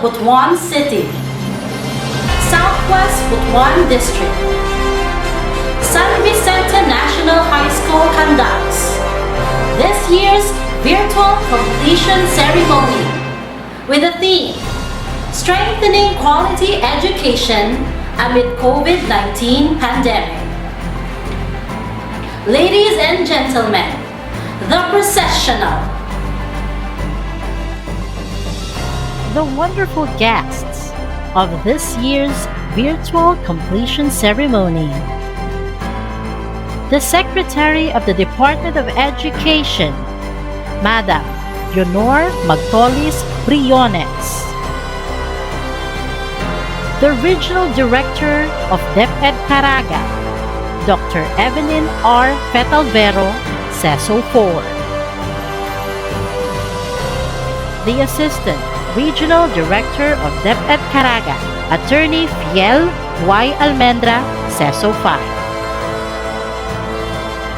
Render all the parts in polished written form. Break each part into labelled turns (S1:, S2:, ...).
S1: Butuan City, Southwest Butuan District. San Vicente National High School conducts this year's virtual completion ceremony with the theme, Strengthening Quality Education Amid COVID-19 Pandemic. Ladies and gentlemen, the processional.
S2: The wonderful guests of this year's virtual completion ceremony. The Secretary of the Department of Education, Madam Leonor Magtolis Briones. The Regional Director of DepEd Caraga, Dr. Evelyn R. Fetalvero, CESO 4. The Assistant Regional Director of DepEd Caraga, Attorney Fiel Y. Almendra, CESO 5.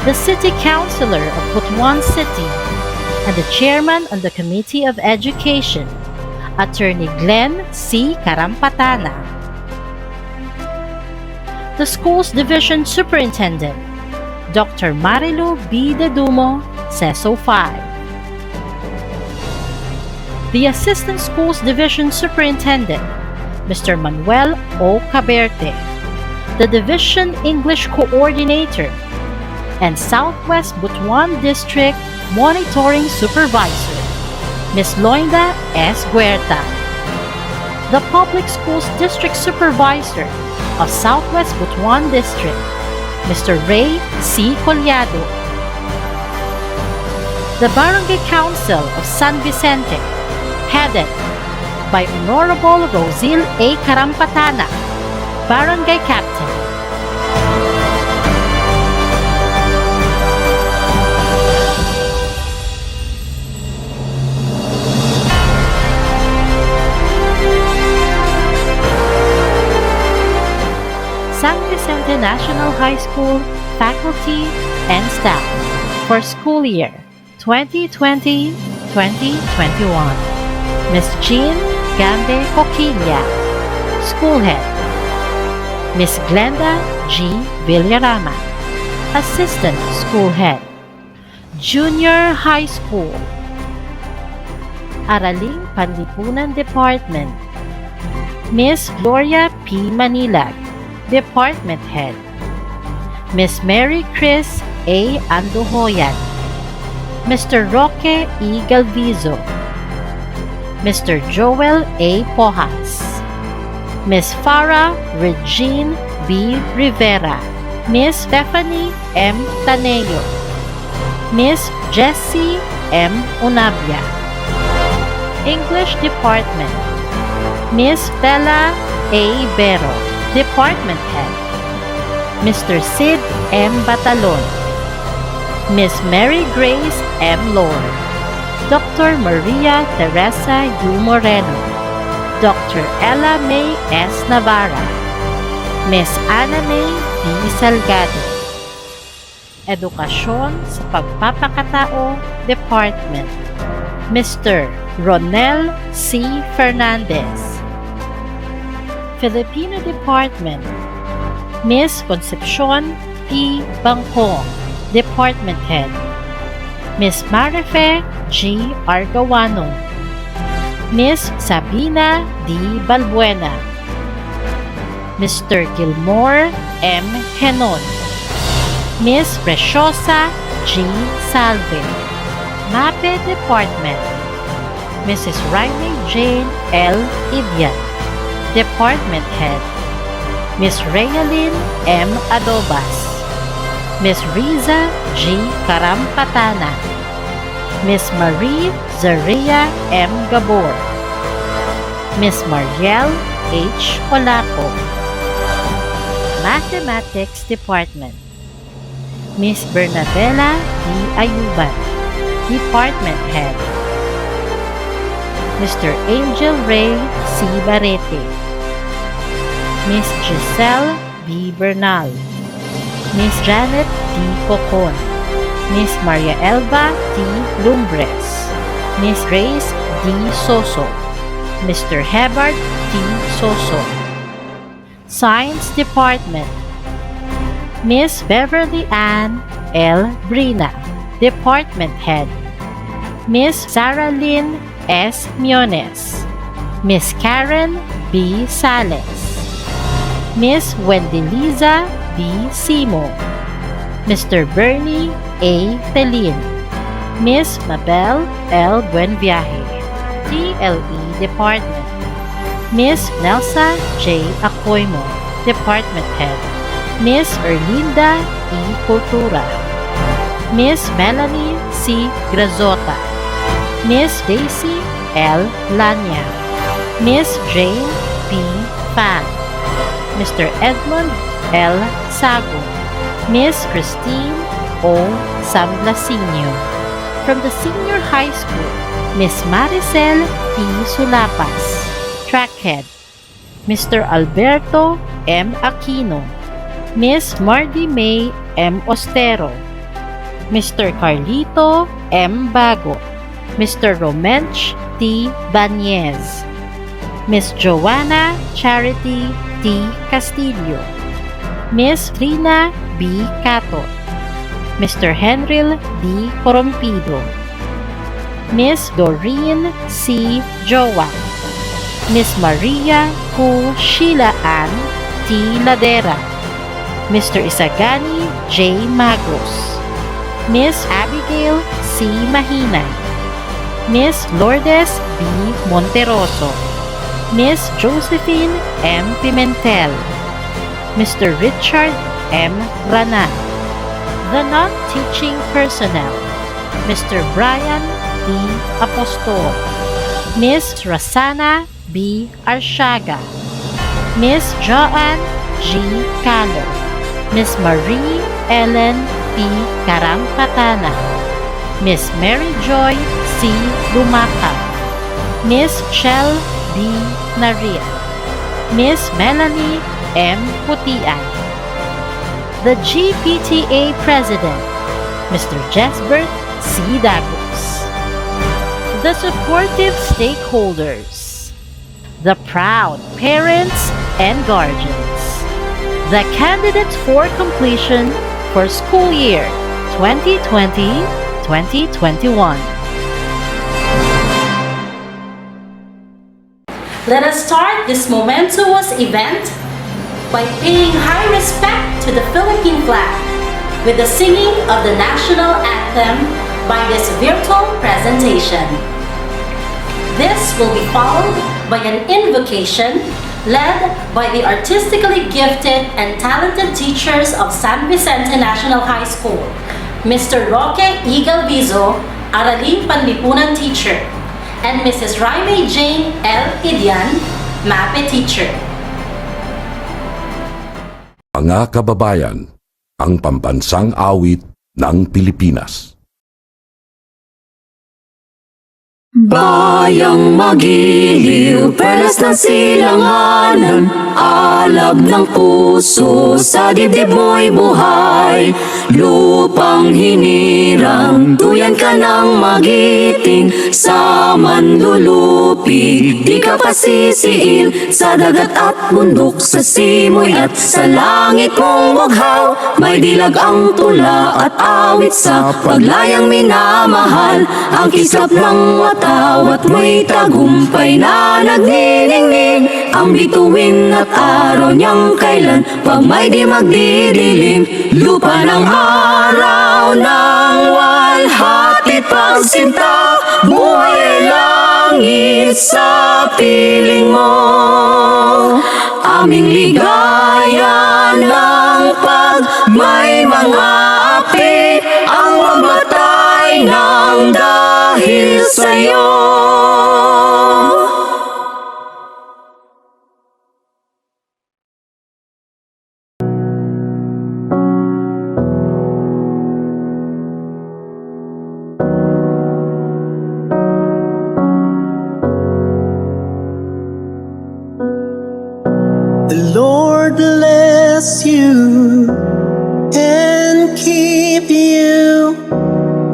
S2: The City Councilor of Butuan City and the Chairman on the Committee of Education, Attorney Glenn C. Carampatana. The Schools Division Superintendent, Dr. Marilu B. Dedumo, CESO 5. The Assistant Schools Division Superintendent, Mr. Manuel O. Caberte. The Division English Coordinator and Southwest Butuan District Monitoring Supervisor, Ms. Loinda S. Guerta. The Public Schools District Supervisor of Southwest Butuan District, Mr. Ray C. Collado. The Barangay Council of San Vicente, headed by Honorable Rosil A. Carampatana, Barangay Captain. San Vicente National High School faculty and staff for school year 2020-2021. Ms. Jean Gambe Coquilla, School Head. Ms. Glenda G. Villarama, Assistant School Head. Junior High School. Araling Panlipunan Department, Ms. Gloria P. Manilag, Department Head. Ms. Mary Chris A. Anduhoyan, Mr. Roque E. Galvizo, Mr. Joel A. Pojas, Ms. Farah Regine B. Rivera, Ms. Stephanie M. Taneo, Ms. Jessie M. Unabia. English Department, Ms. Bella A. Bero, Department Head. Mr. Sid M. Batalon, Ms. Mary Grace M. Lord, Dr. Maria Teresa U. Moreno, Dr. Ella May S. Navarra, Ms. Ana May B. Salgado. Edukasyon sa Pagpapakatao Department, Mr. Ronel C. Fernandez. Filipino Department, Ms. Concepcion P. Bangkong, Department Head. Ms. Marife G. Argawano, Ms. Sabina D. Balbuena, Mr. Gilmore M. Henon, Ms. Preciosa G. Salve. MAPE Department, Mrs. Riley Jane L. Ibian, Department Head. Ms. Reynalyn M. Adobas, Ms. Riza G. Carampatana, Ms. Marie Zaria M. Gabor, Ms. Mariel H. Olapo. Mathematics Department, Ms. Bernabella D. Ayuban, Department Head. Mr. Angel Ray C. Barete, Ms. Giselle B. Bernal, Ms. Janet D. Cocon, Ms. Maria Elba T. Lumbres, Ms. Grace D. Soso, Mr. Hebard T. Soso. Science Department, Miss Beverly Ann L. Brina, Department Head. Miss Sarah Lynn S. Miones. Miss Karen B. Sales. Miss Wendeliza B. Simo. Mr. Bernie A. Telin. Miss Mabel L. Buenviaje, TLE Department. Miss Nelsa J. Acoimo, Department Head. Miss Erlinda E. Cultura. Miss Melanie C. Grazota. Miss Daisy L. Lanya. Miss Jane P. Fan. Mr. Edmund L. Sago. Miss Christine O. Sanglasinio. From the Senior High School, Miss Maricel P. Sulapas, Track Head. Mr. Alberto M. Aquino. Miss Mardy May M. Ostero. Mr. Carlito M. Bago. Mr. Romench T. Banez. Miss Joanna Charity T. Castillo. Miss Trina B. Cato. Mr. Henril D. Corompido. Miss Doreen C. Joa. Miss Maria Q. Sheila Ann T. Ladera. Mr. Isagani J. Magos. Miss Abigail C. Mahinay. Miss Lourdes B. Monteroso. Miss Josephine M. Pimentel. Mr. Richard M. Rana. The non-teaching personnel, Mr. Brian D. Apostol. Miss Rasana B. Arshaga. Miss Joanne G. Calo. Miss Marie Ellen P. Karampatana. Miss Mary Joy C. Lumaka. Miss Shell B. Naria. Miss Melanie M. Putian. The GPTA President, Mr. Jesbert C. Dagos. The supportive stakeholders, the proud parents and guardians, the candidates for completion for school year 2020-2021.
S1: Let us start this momentous event by paying high respect to the Philippine flag with the singing of the national anthem by this virtual presentation. This will be followed by an invocation led by the artistically gifted and talented teachers of San Vicente National High School, Mr. Roque E. Galvizo, Araling Panlipunan teacher, and Mrs. Raime Jane L. Idian, MAPE teacher.
S3: Mga kababayan, ang pambansang awit ng Pilipinas.
S4: Bayang magiliw, perlas ng silanganan, alab ng puso, sa dibdib mo'y buhay. Lupang hinirang, tuyan ka ng magiting, sa manlulupig, di ka pasisiil. Sa dagat at bundok, sa simoy at sa langit mong bughaw, may dilag ang tula at awit sa paglayang minamahal. Ang kislap ng watawat mo'y tagumpay na nagniningning, ang bituin at araw niyang kailan pag may di magdidilim. Lupa ng araw ng walhati pagsinta, buhay ay langit sa piling mo. Aming ligaya ng pag may mga api, ang mamatay ng dahil sa'yo.
S5: The Lord bless you and keep you,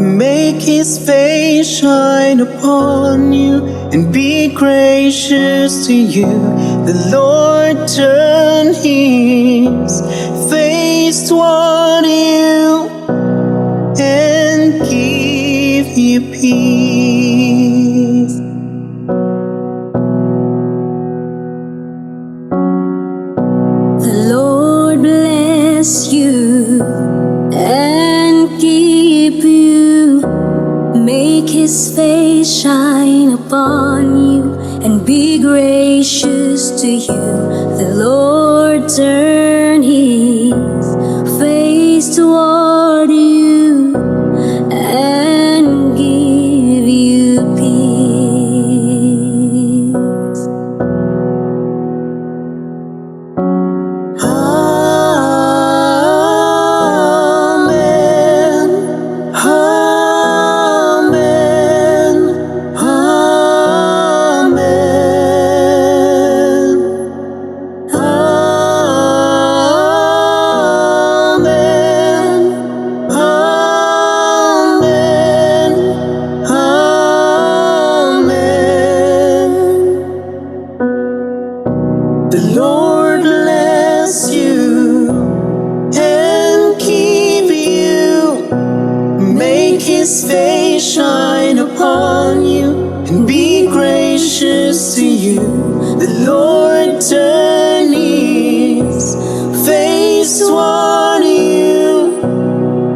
S5: make His face shine upon you and be gracious to you. The Lord turn his face toward you and give you peace.
S4: The Lord bless you and keep you. Make his face shine upon you and be gracious to you. The Lord turn his face toward you and give you peace.
S5: Amen. Amen. Amen. Amen. Amen. Amen. The Lord bless you and keep you. Make his face shine upon you and be gracious to you. The Lord turn his face toward you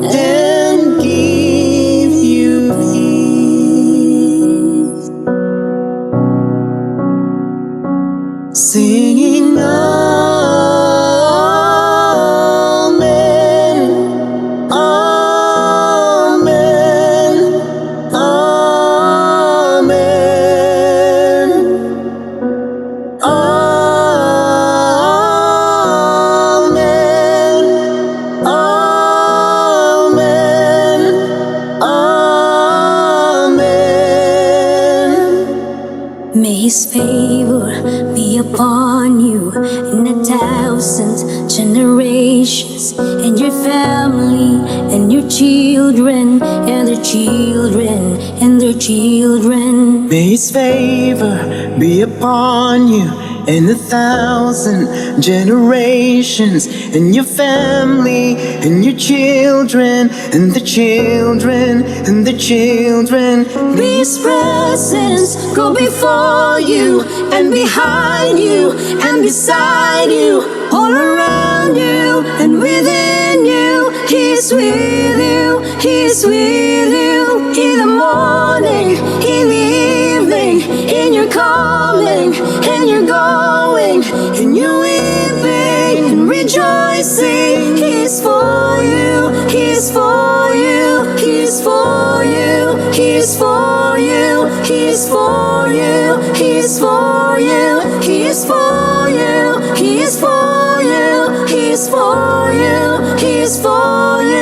S5: and give you peace. Singing Amen. Amen. Amen. Amen. Amen. Amen.
S4: May his favor be upon you in 1,000 generations, and your family, and your children, and their children, and their children.
S5: May his favor be upon you in 1,000 generations, and your family, and your children, and the children, and the children.
S4: May his presence go before you, and behind you, and beside you, all around you, and within you. He is with you, he is with you, in the morning, in the evening, in your coming, and your going, in your weeping and rejoicing. He is for you, he is for you, he is for you, he is for you, he is for you, he is for you, he is for you, he is for you, he is for you, he is for you.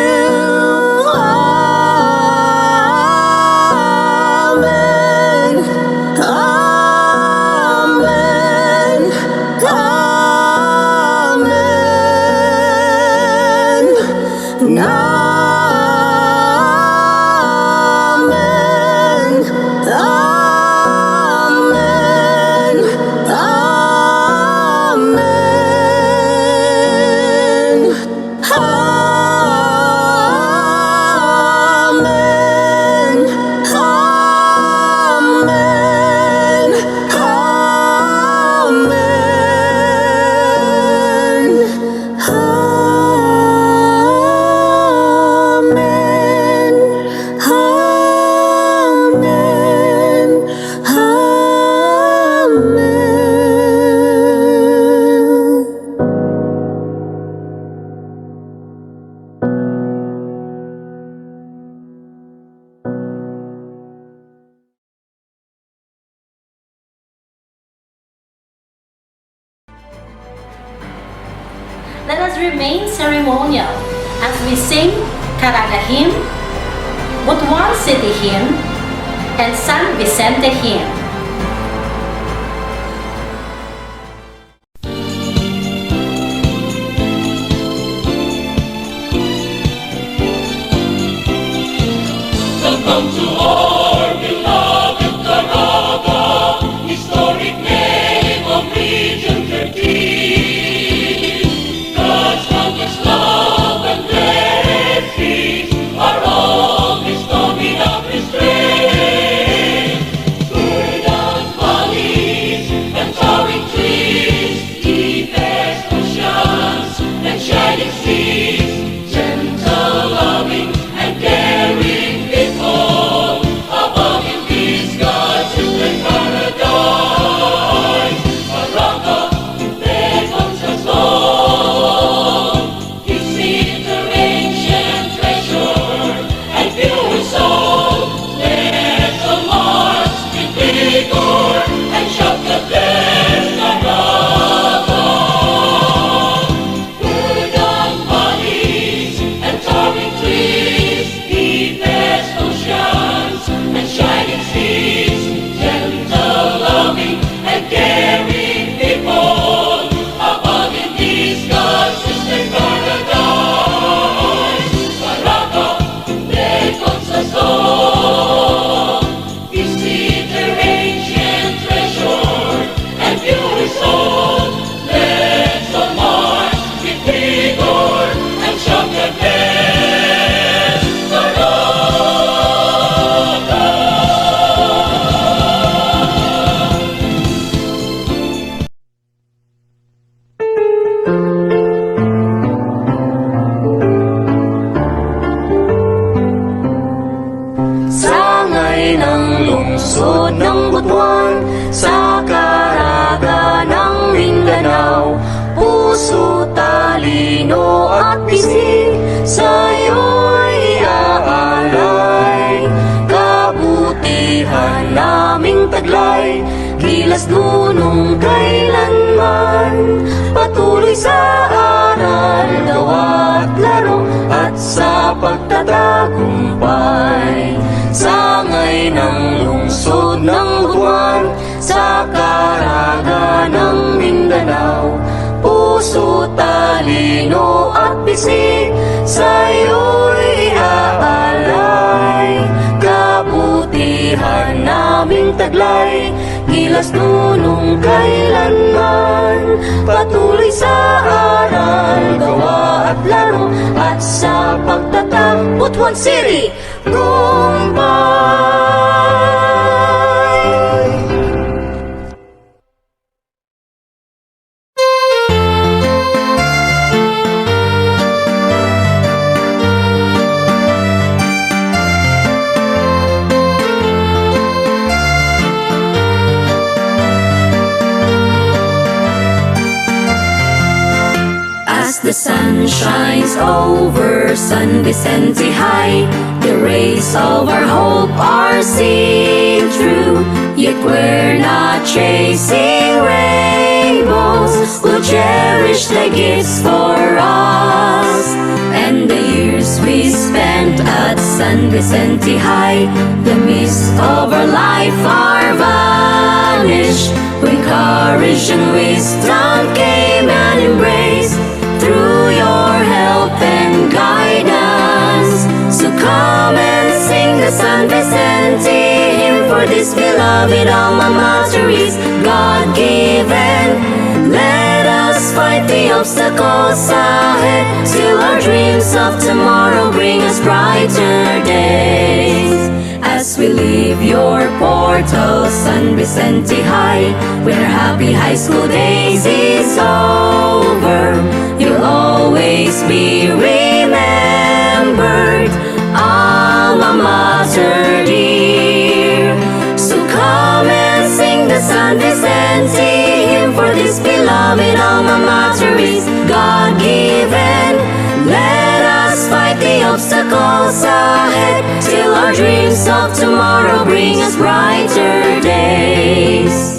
S4: Amen. Amen. Amen. Amen. Amen. Amen. Amen. Amen.
S1: Let us remain ceremonial as we sing Caraga hymn, Butuan City hymn, and San Vicente hymn.
S6: Welcome to our beloved Caraga.
S4: butuan sa karaga ng Mindanao. Puso, talino at bisig, sa'yo'y iaalay. Kabutihan naming taglay, gilas dunong kailanman. Patuloy sa aral, gawa at laro, at sa pagtatagumpay. Sangay ng lungsod ng butuan sa karaga ng Mindanao. Puso, talino at bisig, sa'yo'y iaalay. Kabutihan naming taglay, gilas dunong kailanman. Patuloy sa aral, gawa at laro, at sa pagtatak Butuan City, Gumpay! As the sun shines over San Vicente High, the rays of our hope are seen through. Yet we're not chasing rainbows, we'll cherish the gifts for us. And the years we spent at San Vicente High, the mist of our life are vanished, when courage and wisdom came and embraced through your help and guidance. So come and sing the San Vicente hymn, for this beloved alma mater is God-given. Let us fight the obstacles ahead, till our dreams of tomorrow bring us brighter days. As we leave your portal, San Vicente High, when our happy high school days is over, you'll always be remembered, alma mater dear. So come and sing the San Vicente hymn, for this beloved alma mater is God-given. Let us fight the obstacles ahead, till our dreams of tomorrow bring us brighter days.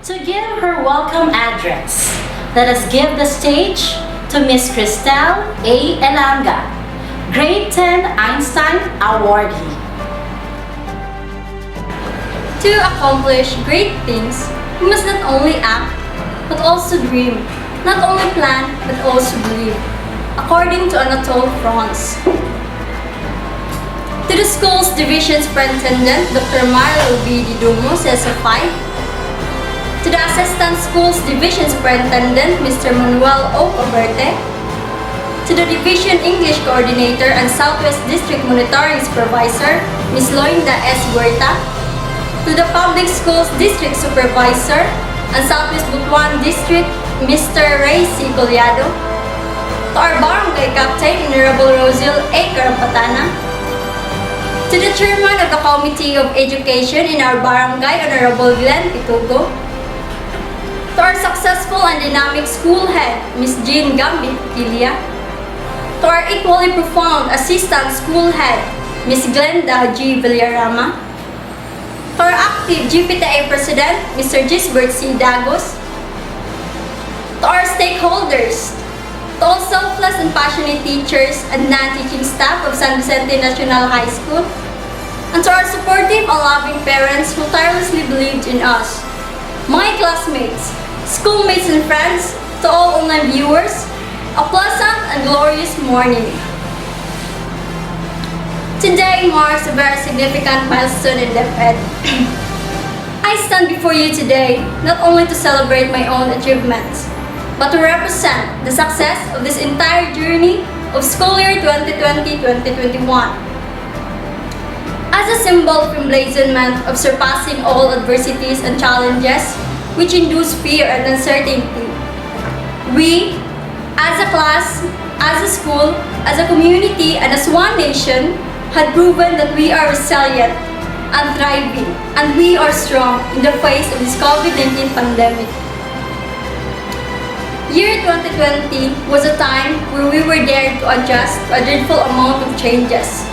S1: To give her welcome address, let us give the stage to Miss Cristel A. Elanga, Grade 10 Einstein Awardee.
S6: To accomplish great things, we must not only act, but also dream. Not only plan, but also believe. According to Anatole France. To the school's division superintendent, Dr. Mario B. Didumo, CSO5. To the assistant school's division superintendent, Mr. Manuel O. Coberte. To the division English coordinator and Southwest District monitoring supervisor, Ms. Loinda S. Huerta. To the public schools district supervisor and Southwest Butuan District, Mr. Ray C. Collado. To our barangay captain, Honorable Rosil A. Carampatana. To the chairman of the Committee of Education in our barangay, Honorable Glenn Pitugo. To our successful and dynamic school head, Ms. Jean Gambit Kilia. To our equally profound assistant school head, Ms. Glenda G. Villarama. To our active GPTA President, Mr. Gisbert C. Dagos. To our stakeholders, to all selfless and passionate teachers and non-teaching staff of San Vicente National High School, and to our supportive and loving parents who tirelessly believed in us. My classmates, schoolmates and friends, to all online viewers, a pleasant and glorious morning. Today marks a very significant milestone in DepEd. I stand before you today not only to celebrate my own achievements, but to represent the success of this entire journey of school year 2020-2021. As a symbol of emblazonment of surpassing all adversities and challenges which induce fear and uncertainty, we, as a class, as a school, as a community, and as one nation, had proven that we are resilient and thriving, and we are strong in the face of this COVID-19 pandemic. Year 2020 was a time where we were dared to adjust to a dreadful amount of changes.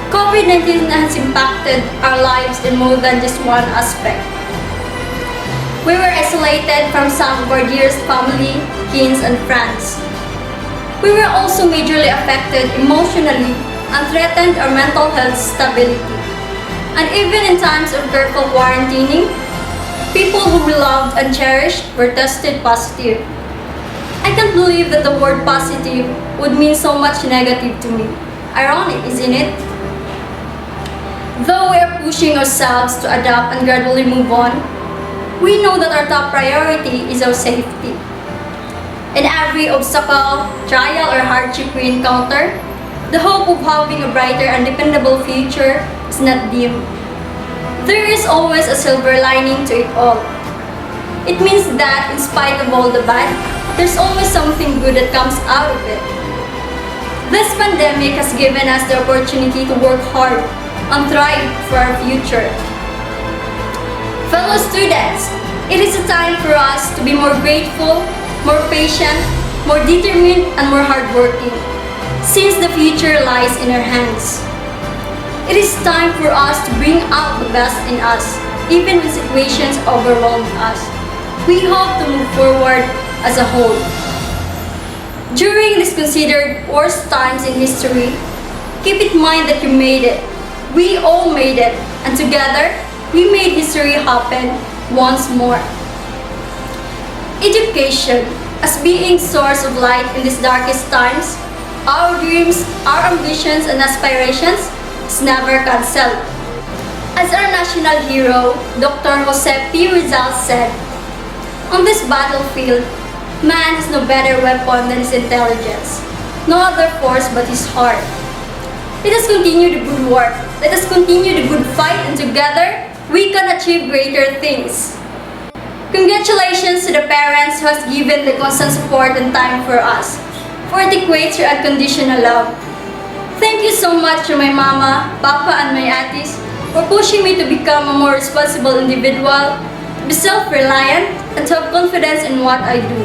S6: COVID-19 has impacted our lives in more than just one aspect. We were isolated from some of our dearest family, kins, and friends. We were also majorly affected emotionally and threatened our mental health stability. And even in times of careful quarantining, people who we loved and cherished were tested positive. I can't believe that the word positive would mean so much negative to me. Ironic, isn't it? Though we are pushing ourselves to adapt and gradually move on, we know that our top priority is our safety. In every obstacle, trial, or hardship we encounter, the hope of having a brighter and dependable future is not dim. There is always a silver lining to it all. It means that in spite of all the bad, there's always something good that comes out of it. This pandemic has given us the opportunity to work hard and thrive for our future. Fellow students, it is a time for us to be more grateful, more patient, more determined, and more hardworking, since the future lies in our hands. It is time for us to bring out the best in us, even when situations overwhelm us. We hope to move forward as a whole. During these considered worst times in history, keep in mind that you made it. We all made it, and together, we made history happen once more. Education, as being source of light in these darkest times, our dreams, our ambitions, and aspirations is never cancelled. As our national hero, Dr. Jose P. Rizal said, "On this battlefield, man has no better weapon than his intelligence, no other force but his heart." Let us continue the good work. Let us continue the good fight, and together, we can achieve greater things. Congratulations to the parents who has given the constant support and time for us, for it equates your unconditional love. Thank you so much to my mama, papa, and my aunties for pushing me to become a more responsible individual, to be self-reliant, and to have confidence in what I do.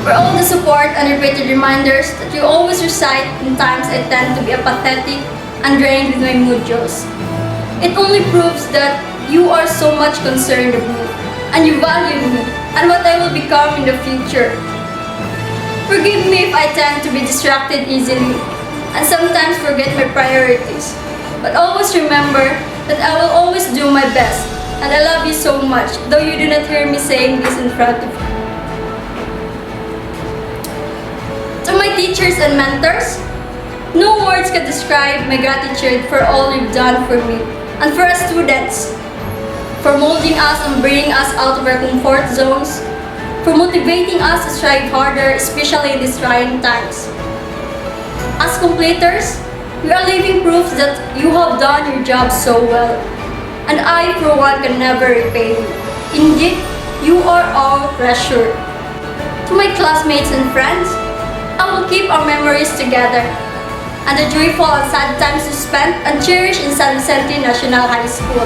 S6: For all the support and repeated reminders that you always recite in times I tend to be apathetic and drained with my mood jaws. It only proves that you are so much concerned of me, and you value me, and what I will become in the future. Forgive me if I tend to be distracted easily, and sometimes forget my priorities. But always remember that I will always do my best, and I love you so much, though you do not hear me saying this in front of you. To my teachers and mentors, no words can describe my gratitude for all you've done for me, and for our students, for molding us and bringing us out of our comfort zones, for motivating us to strive harder, especially in these trying times. As completers, we are living proofs that you have done your job so well, and I, for one, can never repay you. Indeed, you are our treasure. To my classmates and friends, I will keep our memories together, and the joyful and sad times we spent and cherished in San Vicente National High School.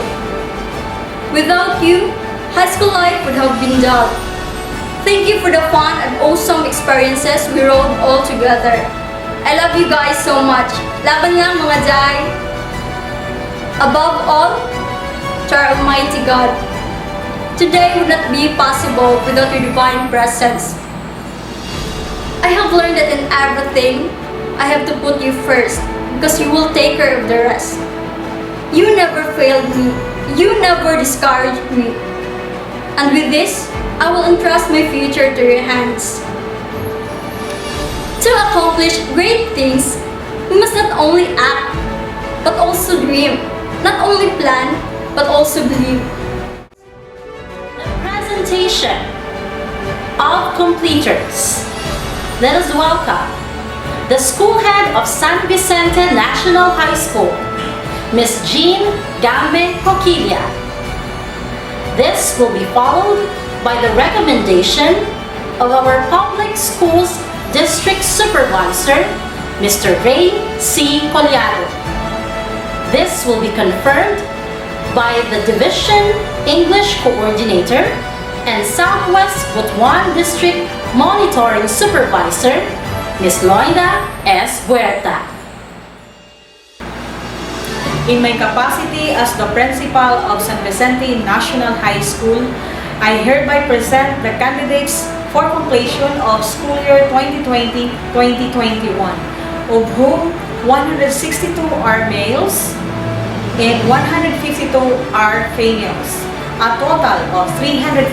S6: Without you, high school life would have been dull. Thank you for the fun and awesome experiences we rode all together. I love you guys so much. Laban lang mga Jai. Above all, to our Almighty God. Today would not be possible without your divine presence. I have learned that in everything, I have to put you first, because you will take care of the rest. You never failed me. You never discouraged me. And with this, I will entrust my future to your hands. To accomplish great things, we must not only act, but also dream. Not only plan, but also believe.
S1: The presentation of completers. Let us welcome the school head of San Vicente National High School, Miss Jean Gambe Coquilla. This will be followed by the recommendation of our Public Schools District Supervisor, Mr. Ray C. Collado. This will be confirmed by the Division English Coordinator and Southwest Butuan District Monitoring Supervisor, Ms. Loida S. Huerta.
S7: In my capacity as the principal of San Vicente National High School, I hereby present the candidates for completion of school year 2020-2021, of whom 162 are males and 152 are females, a total of 314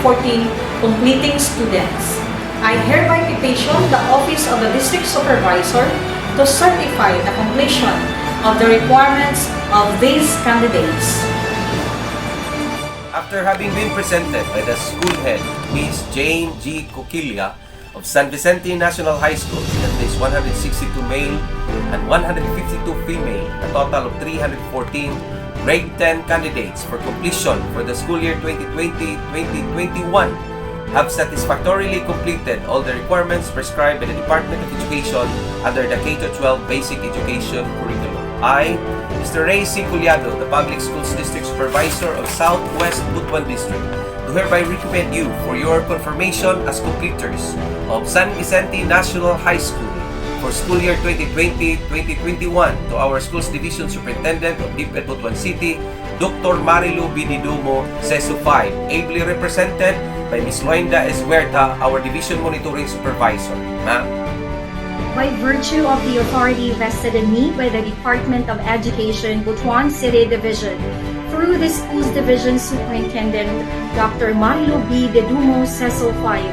S7: completing students. I hereby petition the Office of the District Supervisor to certify the completion of the requirements of these candidates.
S8: After having been presented by the school head, Ms. Jane G. Coquilla of San Vicente National High School, that is 162 male and 152 female, a total of 314 grade 10 candidates for completion for the school year 2020-2021 have satisfactorily completed all the requirements prescribed by the Department of Education under the K-12 Basic Education Curriculum. I, Mr. Ray C. Collado, the Public Schools District Supervisor of Southwest Butuan District, do hereby recommend you for your confirmation as completers of San Vicente National High School for school year 2020-2021 to our Schools Division Superintendent of DepEd Butuan City, Dr. Marilu Binidumo, CESU 5, ably represented by Ms. Loida S. Huerta, our Division Monitoring Supervisor. Ma'am.
S9: By virtue of the authority vested in me by the Department of Education, Butuan City Division, through the Schools Division Superintendent, Dr. Marilu B. Dedumo, CESO 5,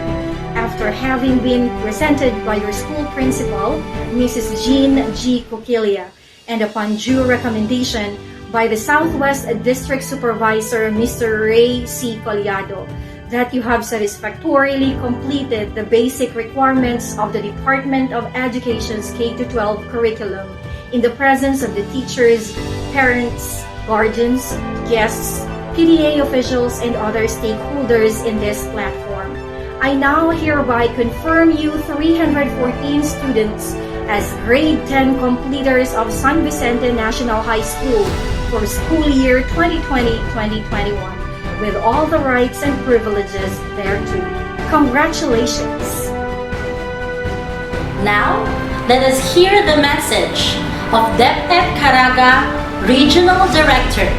S9: after having been presented by your school principal, Mrs. Jean G. Coquilla, and upon due recommendation by the Southwest District Supervisor, Mr. Ray C. Collado, that you have satisfactorily completed the basic requirements of the Department of Education's K-12 curriculum in the presence of the teachers, parents, guardians, guests, PTA officials, and other stakeholders in this platform. I now hereby confirm you 314 students as grade 10 completers of San Vicente National High School for school year 2020-2021 with all the rights and privileges thereto. Congratulations!
S1: Now, let us hear the message of DepEd Caraga Regional Director,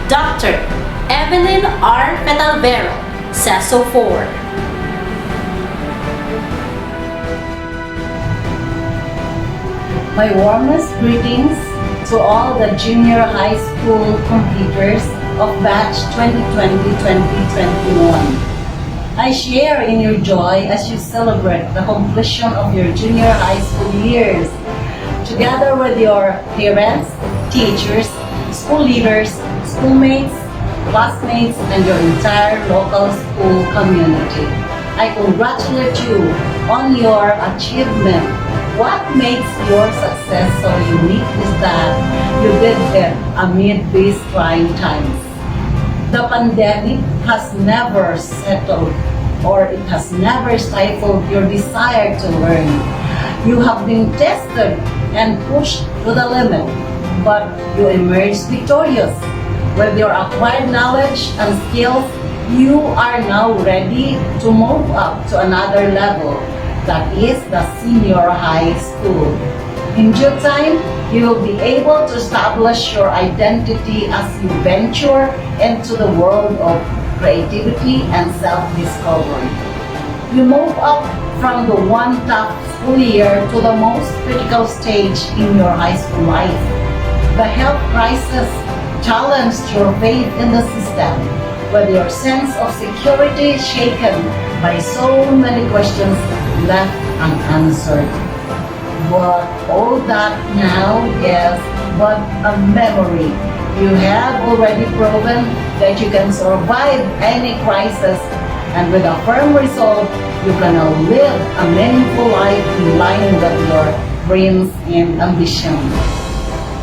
S1: Dr. Evelyn R. Petalvero, CESO 4.
S10: My warmest greetings to all the junior high school completers of batch 2020-2021. I share in your joy as you celebrate the completion of your junior high school years, together with your parents, teachers, school leaders, schoolmates, classmates, and your entire local school community. I congratulate you on your achievement. What makes your success so unique is that you did it amid these trying times. The pandemic has never settled, or it has never stifled your desire to learn. You have been tested and pushed to the limit, but you emerged victorious. With your acquired knowledge and skills, you are now ready to move up to another level, that is the senior high school. In due time, you will be able to establish your identity as you venture into the world of creativity and self-discovery. You move up from the one tough school year to the most critical stage in your high school life. The health crisis challenged your faith in the system, with your sense of security shaken by so many questions left unanswered. But all that now is but a memory. You have already proven that you can survive any crisis, and with a firm resolve, you're gonna live a meaningful life in line with your dreams and ambitions.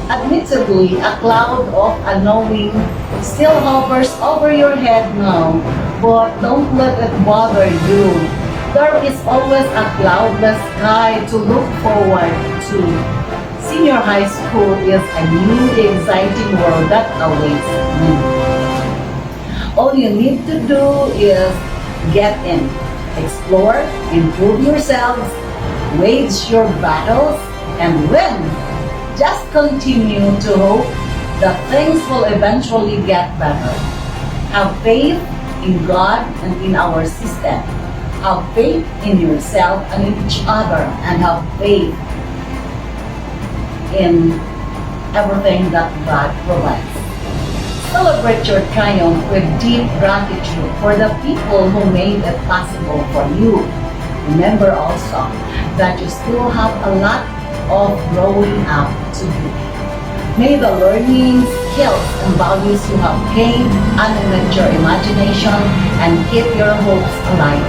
S10: Admittedly, a cloud of unknowing still hovers over your head now, but don't let it bother you. There is always a cloudless sky to look forward to. Senior high school is a new, exciting world that awaits you. All you need to do is get in, explore, improve yourselves, wage your battles, and win. Just continue to hope that things will eventually get better. Have faith in God and in our system. Have faith in yourself and in each other, and have faith in everything that God provides. Celebrate your triumph with deep gratitude for the people who made it possible for you. Remember also that you still have a lot of growing up to do. May the learning, skills, and values you have gained animate your imagination and keep your hopes alive.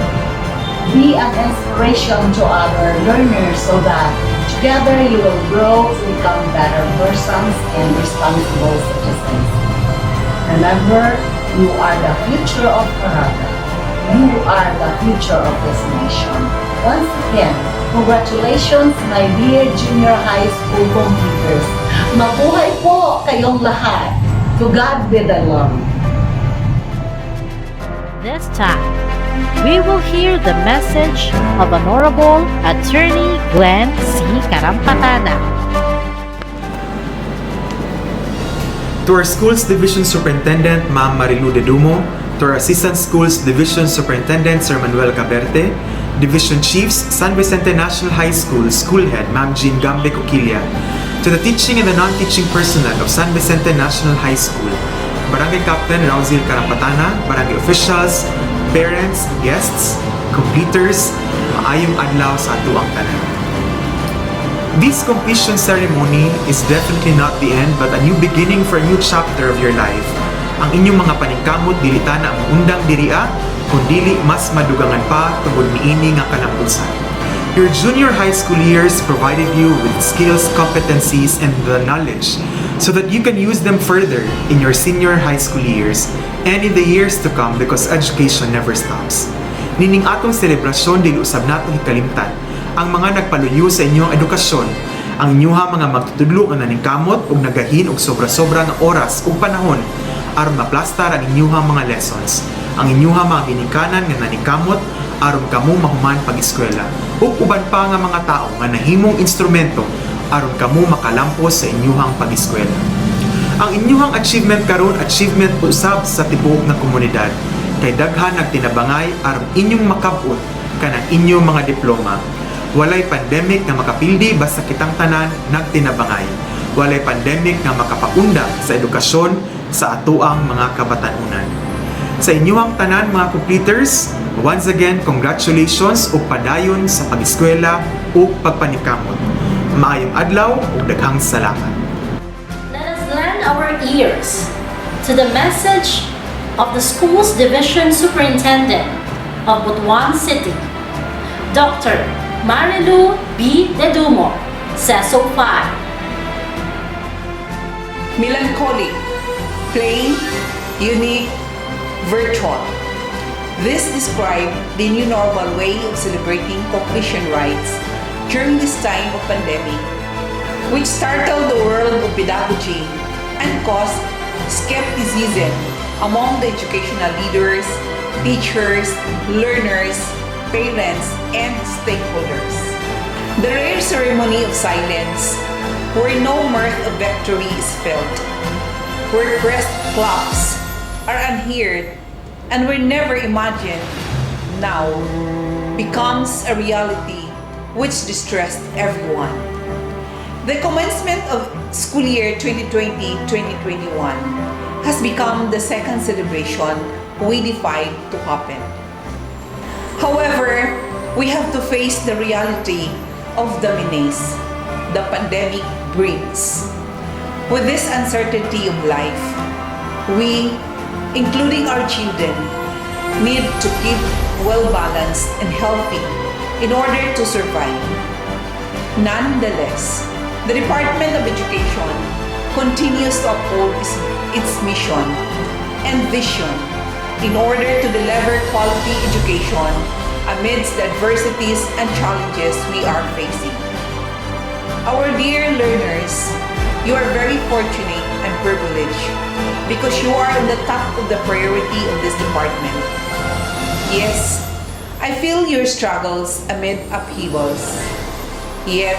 S10: Be an inspiration to other learners so that together you will grow to become better persons and responsible citizens. Remember, you are the future of Canada. You are the future of this nation. Once again, congratulations my dear junior high school completers. Mabuhay po kayong lahat. To God be the glory.
S2: This time, we will hear the message of Honorable Attorney Glenn C. Karampatana.
S11: To our Schools Division Superintendent, Ma'am Marilu de Dumo, to our Assistant Schools Division Superintendent, Sir Manuel Caberte, Division Chiefs, San Vicente National High School, School Head, Ma'am Jean Gambe Coquilla, to the teaching and the non-teaching personnel of San Vicente National High School, Barangay Captain Rauzil Karampatana, Barangay officials, parents, guests, completers, maayong adlaw sa atuang tanan. This completion ceremony is definitely not the end but a new beginning for a new chapter of your life. Ang inyong mga paningkamot dili ta na undang diriya kundili mas madugangan pa tungod niini nga kalampusan. Your junior high school years provided you with skills, competencies, and the knowledge so that you can use them further in your senior high school years and in the years to come because education never stops. Nining atong selebrasyon dili usab nato hikalimtan ang mga nagpaluyo sa inyong edukasyon, ang inyuha mga magtutudlo nga naningkamot ug nagahin og sobra-sobra nga oras ug panahon aron maplastar ang inyuha mga lessons, ang inyuha mga ginikanan nga naningkamot aron kamo mahuman pag-eskwela ug uban pa nga mga tao nga nahimong instrumento aron kamo makalampos sa inyuhang pag-eskwela. Ang inyuhang achievement karon achievement usab sa tibuok nga komunidad kay daghan nagtinabangay aron inyong makabot kanang inyong mga diploma. Walay pandemic nga makapildi basta kitang tanan nagtinabangay. Walay pandemic nga makapaunda sa edukasyon sa atuang mga kabatanunan. Sa inyong tanan mga completers, once again, congratulations ug padayon sa pag-eskwela ug pagpanikamot. Maayong adlaw ug daghang salamat.
S1: Let us lend our ears to the message of the Schools Division Superintendent of Butuan City, Dr. Marilu B. De Dumo, says so far.
S12: Melancholic, plain, unique, virtual. This describes the new normal way of celebrating completion rites during this time of pandemic, which startled the world of pedagogy and caused skepticism among the educational leaders, teachers, learners, parents, and stakeholders. The rare ceremony of silence, where no mirth of victory is felt, where crest claps are unheard, and were never imagined, now becomes a reality which distressed everyone. The commencement of school year 2020-2021 has become the second celebration we defied to happen. However, we have to face the reality of the menace the pandemic brings. With this uncertainty of life, we, including our children, need to keep well-balanced and healthy in order to survive. Nonetheless, the Department of Education continues to uphold its mission and vision in order to deliver quality education amidst the adversities and challenges we are facing. Our dear learners, you are very fortunate and privileged because you are on the top of the priority of this department. Yes, I feel your struggles amid upheavals. Yet,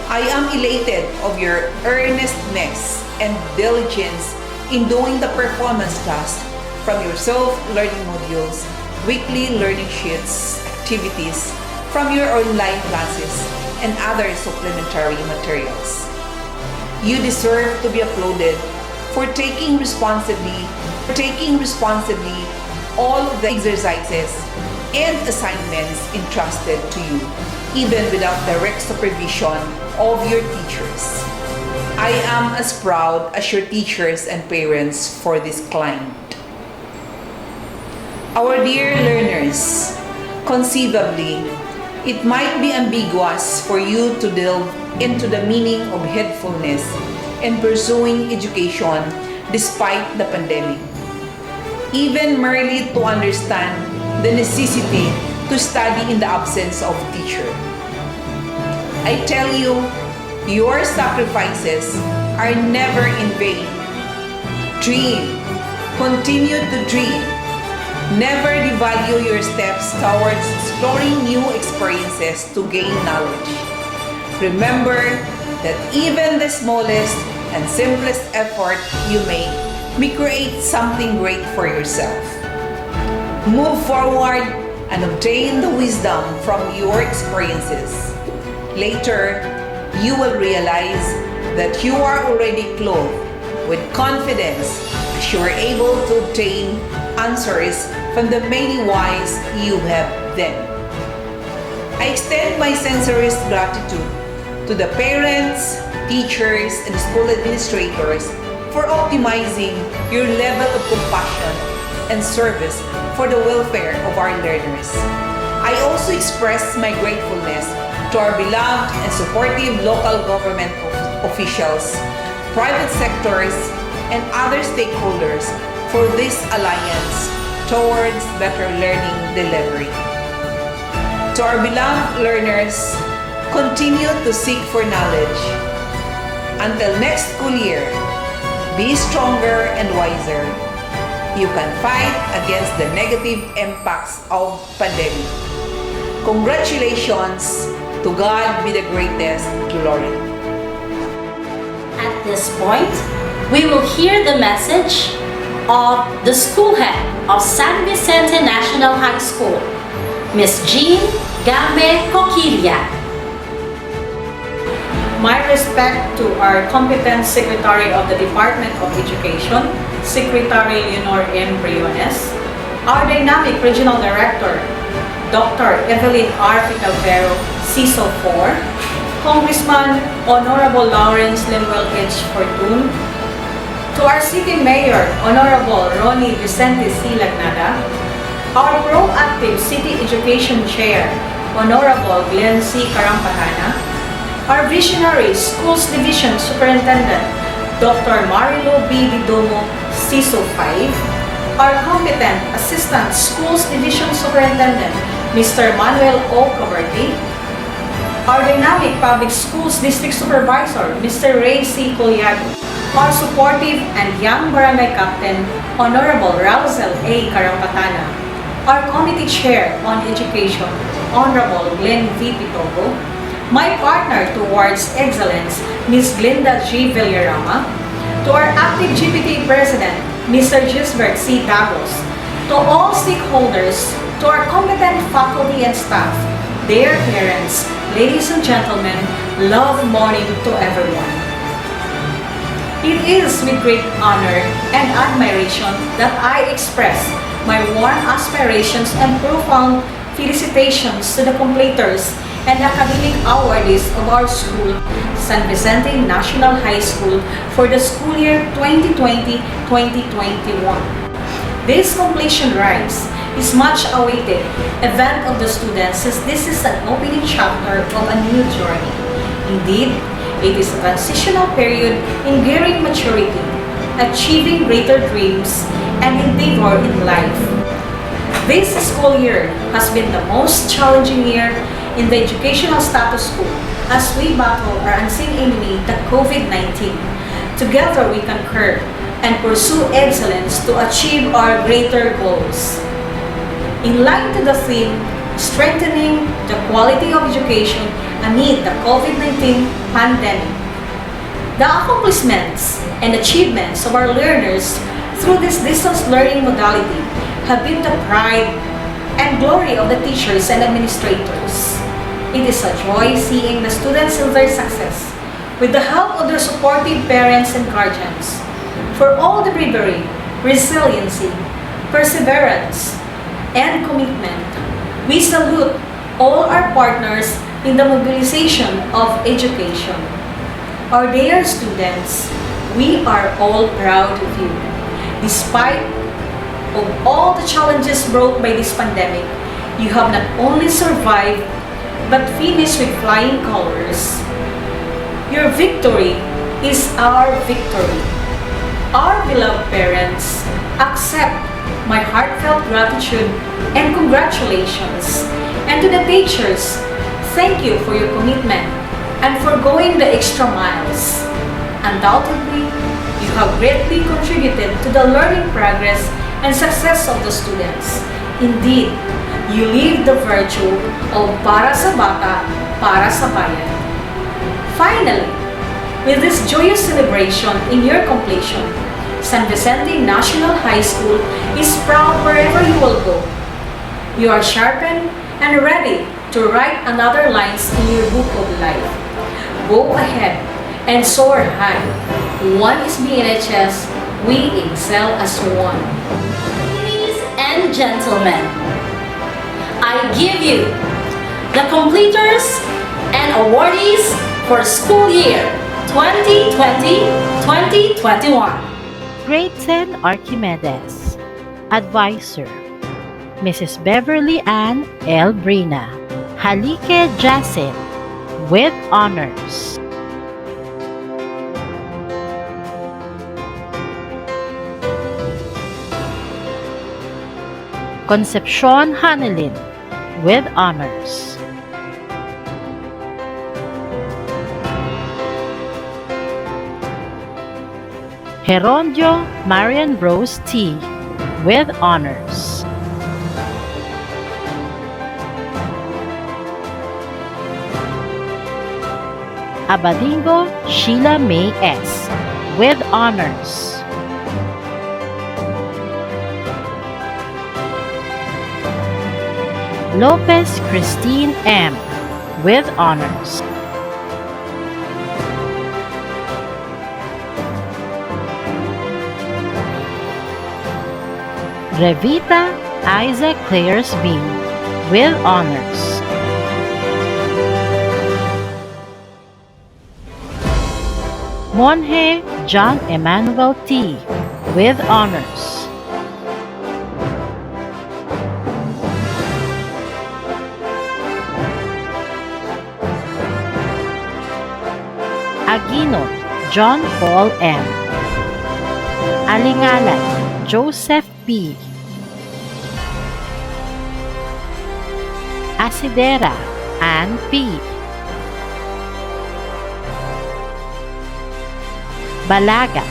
S12: I am elated of your earnestness and diligence in doing the performance task from your self-learning modules, weekly learning sheets, activities, from your online classes, and other supplementary materials. You deserve to be applauded for taking responsibly all of the exercises and assignments entrusted to you, even without direct supervision of your teachers. I am as proud as your teachers and parents for this client. Our dear learners, conceivably, it might be ambiguous for you to delve into the meaning of heedfulness and pursuing education despite the pandemic. Even merely to understand the necessity to study in the absence of teacher. I tell you, your sacrifices are never in vain. Dream, continue to dream. Never devalue your steps towards exploring new experiences to gain knowledge. Remember that even the smallest and simplest effort you make may create something great for yourself. Move forward and obtain the wisdom from your experiences. Later, you will realize that you are already clothed with confidence as you are able to obtain answers from the many whys you have then. I extend my sincerest gratitude to the parents, teachers, and school administrators for optimizing your level of compassion and service for the welfare of our learners. I also express my gratefulness to our beloved and supportive local government officials, private sectors, and other stakeholders for this alliance towards better learning delivery. To our beloved learners, continue to seek for knowledge. Until next school year, be stronger and wiser. You can fight against the negative impacts of pandemic. Congratulations! To God be the greatest glory.
S1: At this point, we will hear the message of the school head of San Vicente National High School, Ms. Jean Gambe Coquilla.
S7: My respect to our competent Secretary of the Department of Education, Secretary Leonor M. Briones, our dynamic Regional Director, Dr. Evelyn R. Ficalvero, CISO 4, Congressman Honorable Lawrence Lemuel H. Fortun, to our City Mayor, Honorable Ronnie Vicente C. Lagnada, our proactive City Education Chair, Honorable Glenn C. Karampatana, our visionary Schools Division Superintendent, Dr. Marilo B. Didomo, CISO 5, our competent Assistant Schools Division Superintendent, Mr. Manuel O. Caberti, our dynamic Public Schools District Supervisor, Mr. Ray C. Colliado, our supportive and young Barangay Captain, Honorable Rausel A. Karampatana, our Committee Chair on Education, Honorable Glenn V. Pitogo, my partner towards excellence, Ms. Glinda G. Villarama, to our active GPT President, Mr. Gisbert C. Dagos, to all stakeholders, to our competent faculty and staff, dear parents, ladies and gentlemen, love morning to everyone. It is with great honor and admiration that I express my warm aspirations and profound felicitations to the completers and academic awardees of our school, San Vicente National High School, for the school year 2020-2021. This completion rites is much awaited event of the students since this is an opening chapter of a new journey. Indeed, It is a transitional period in nearing maturity, achieving greater dreams and endeavor in life. This school year has been the most challenging year in the educational status quo as we battle our unseen enemy, the COVID-19. Together we conquer and pursue excellence to achieve our greater goals. In line to the theme, strengthening the quality of education amid the COVID-19 pandemic. The accomplishments and achievements of our learners through this distance learning modality have been the pride and glory of the teachers and administrators. It is a joy seeing the students in their success with the help of their supportive parents and guardians. For all the bravery, resiliency, perseverance, and commitment, we salute all our partners in the mobilization of education. Our dear students, we are all proud of you. Despite of all the challenges brought by this pandemic, you have not only survived but finished with flying colors. Your victory is our victory. Our beloved parents, accept my heartfelt gratitude and congratulations. And to the teachers, thank you for your commitment and for going the extra miles. Undoubtedly, you have greatly contributed to the learning progress and success of the students. Indeed, you live the virtue of para sa bata, para sa bayan. Finally, with this joyous celebration in your completion, San Vicente National High School is proud wherever you will go. You are sharpened and ready to write another lines in your book of life. Go ahead and soar high. One is BNHS, we excel as one.
S1: Ladies and gentlemen, I give you the completers and awardees for school year 2020-2021.
S2: Grade 10 Archimedes. Advisor, Mrs. Beverly Ann L. Brina. Halike Jacin, with honors. Concepcion Hanelin, with honors. Gerondio Marian Rose T., with honors. Abadingo Sheila May S., with honors. Lopez Christine M., with honors. Revita Isaac Clares B., with honors. Monje John Emmanuel T., with honors. Aguino John Paul M. Alingalan Joseph P. Asidera Ann P. Balaga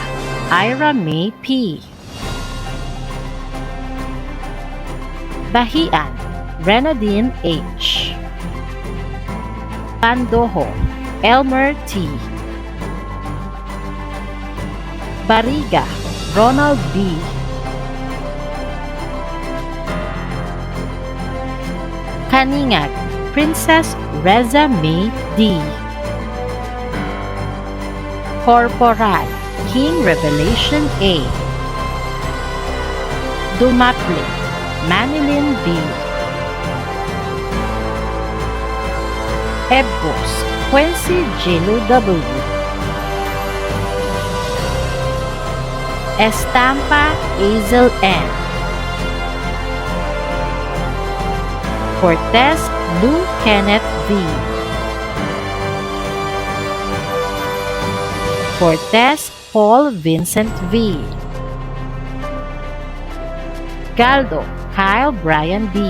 S2: Ira May P. Bahian Renadine H. Pandoho Elmer T. Bariga Ronald B. Kaningag Princess Reza May D. Corporal King Revelation A. Dumaple Manilin B. Ebos Quincy Jilu W. Estampa Hazel N. Cortez Lou Kenneth V. Cortez Paul Vincent V. Galdo Kyle Brian B.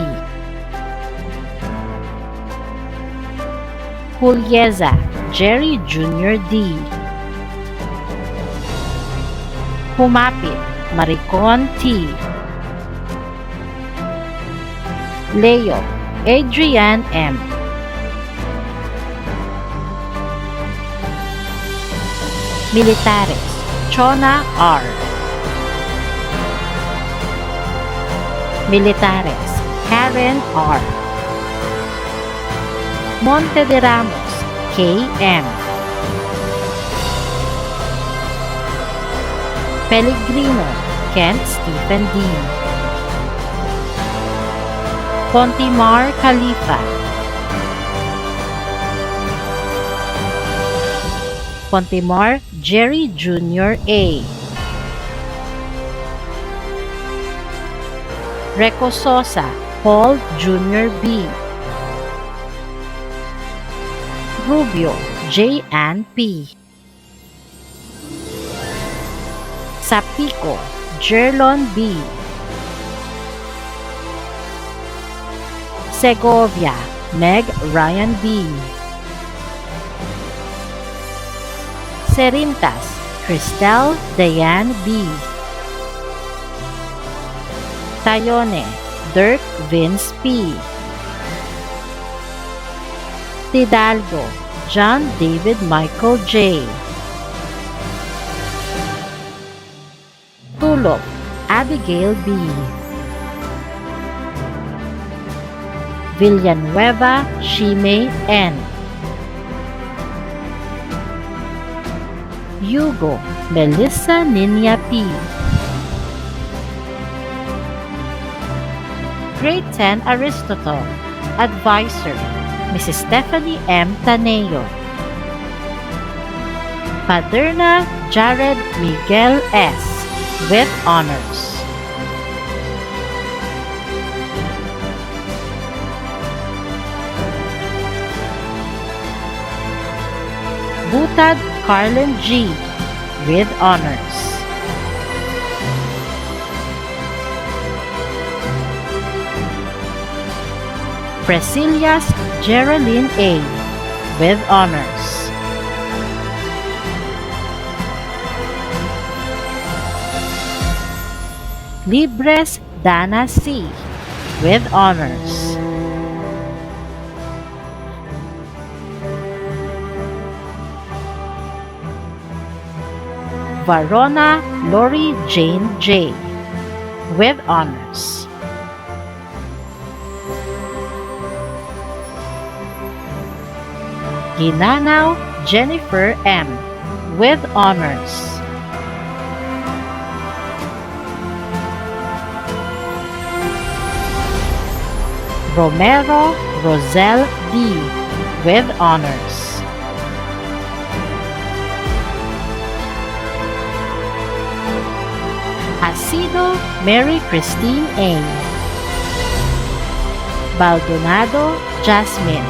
S2: Julieza Jerry Jr. D. Humapit Maricon T. Leo Adrian M. Militares Chona R. Militares Karen R. Monte de Ramos K.M. Pellegrino Kent Stephen D. Pontimar Khalifa. Pontimar Jerry Jr. A. Recososa Paul Jr. B. Rubio J. Ann P. Sapico Jerlon B. Segovia Meg Ryan B. Serintas Cristel Diane B. Tayone Dirk Vince P. Tidalgo John David Michael J. Tulop Abigail B. Villanueva Shime N. Hugo Melissa Ninia P. Grade 10 Aristotle Advisor Mrs. Stephanie M. Taneo. Paderna Jared Miguel S. with honors. Butad Carlin G. with honors. Presilias Geraldine A. with honors. Libres Dana C. with honors. Varona Lori Jane J. with honors. Ginanaw Jennifer M. with honors. Romero Rosel D. with honors. Asido Mary Christine A. Baldonado Jasmine.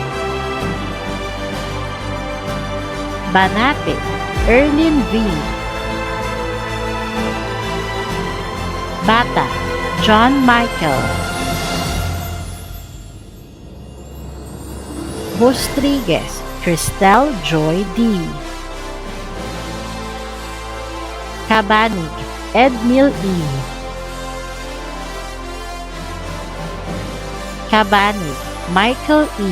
S2: Banate Erlin V. Bata John Michael. Bustriguez Cristel Joy D. Cabanig Edmil E. Cabanig Michael E.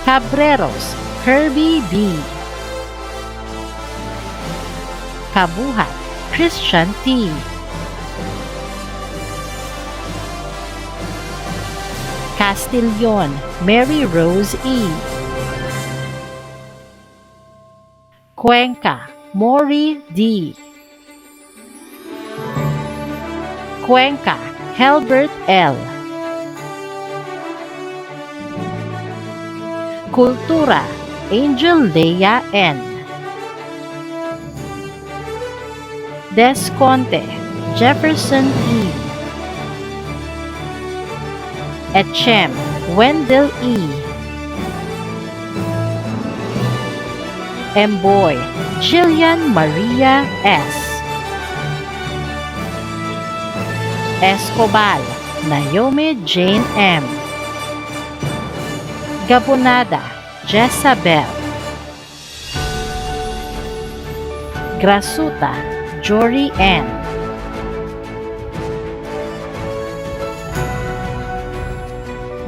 S2: Cabreros Kirby B. Kabuhat Christian T. Castillon Mary Rose E. Cuenca Mori D. Cuenca Helbert L. Cultura Angel Leia N. Desconte Jefferson E. Etchem Wendell E. Emboy, Jillian Maria S. Escobal, Naomi Jane M. Gabonada, Jezabel. Grasuta, Jory N.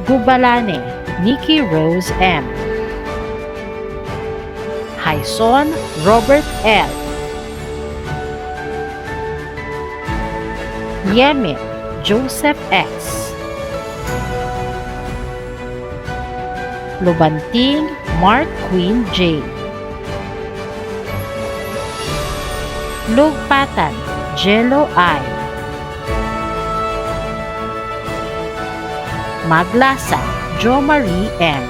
S2: Gubalane, Nikki Rose M. Haison, Robert L. Yemen, Joseph S. Lubanting, Mark Queen J. Lugpatan, Jello I. Maglasa, Jo Marie M.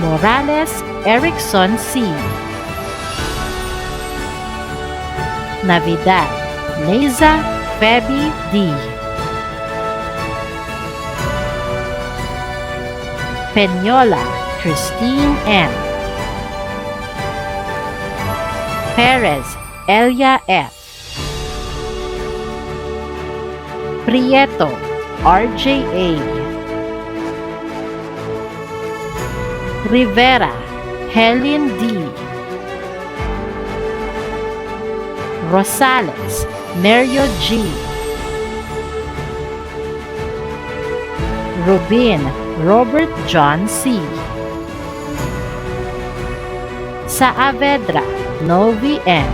S2: Morales, Erickson C. Navidad, Neza Feby D. Peñola, Christine M. Perez, Elia F. Prieto, RJA. Rivera, Helen D. Rosales, Nerio G. Rubin, Robert John C. Saavedra, Novi M.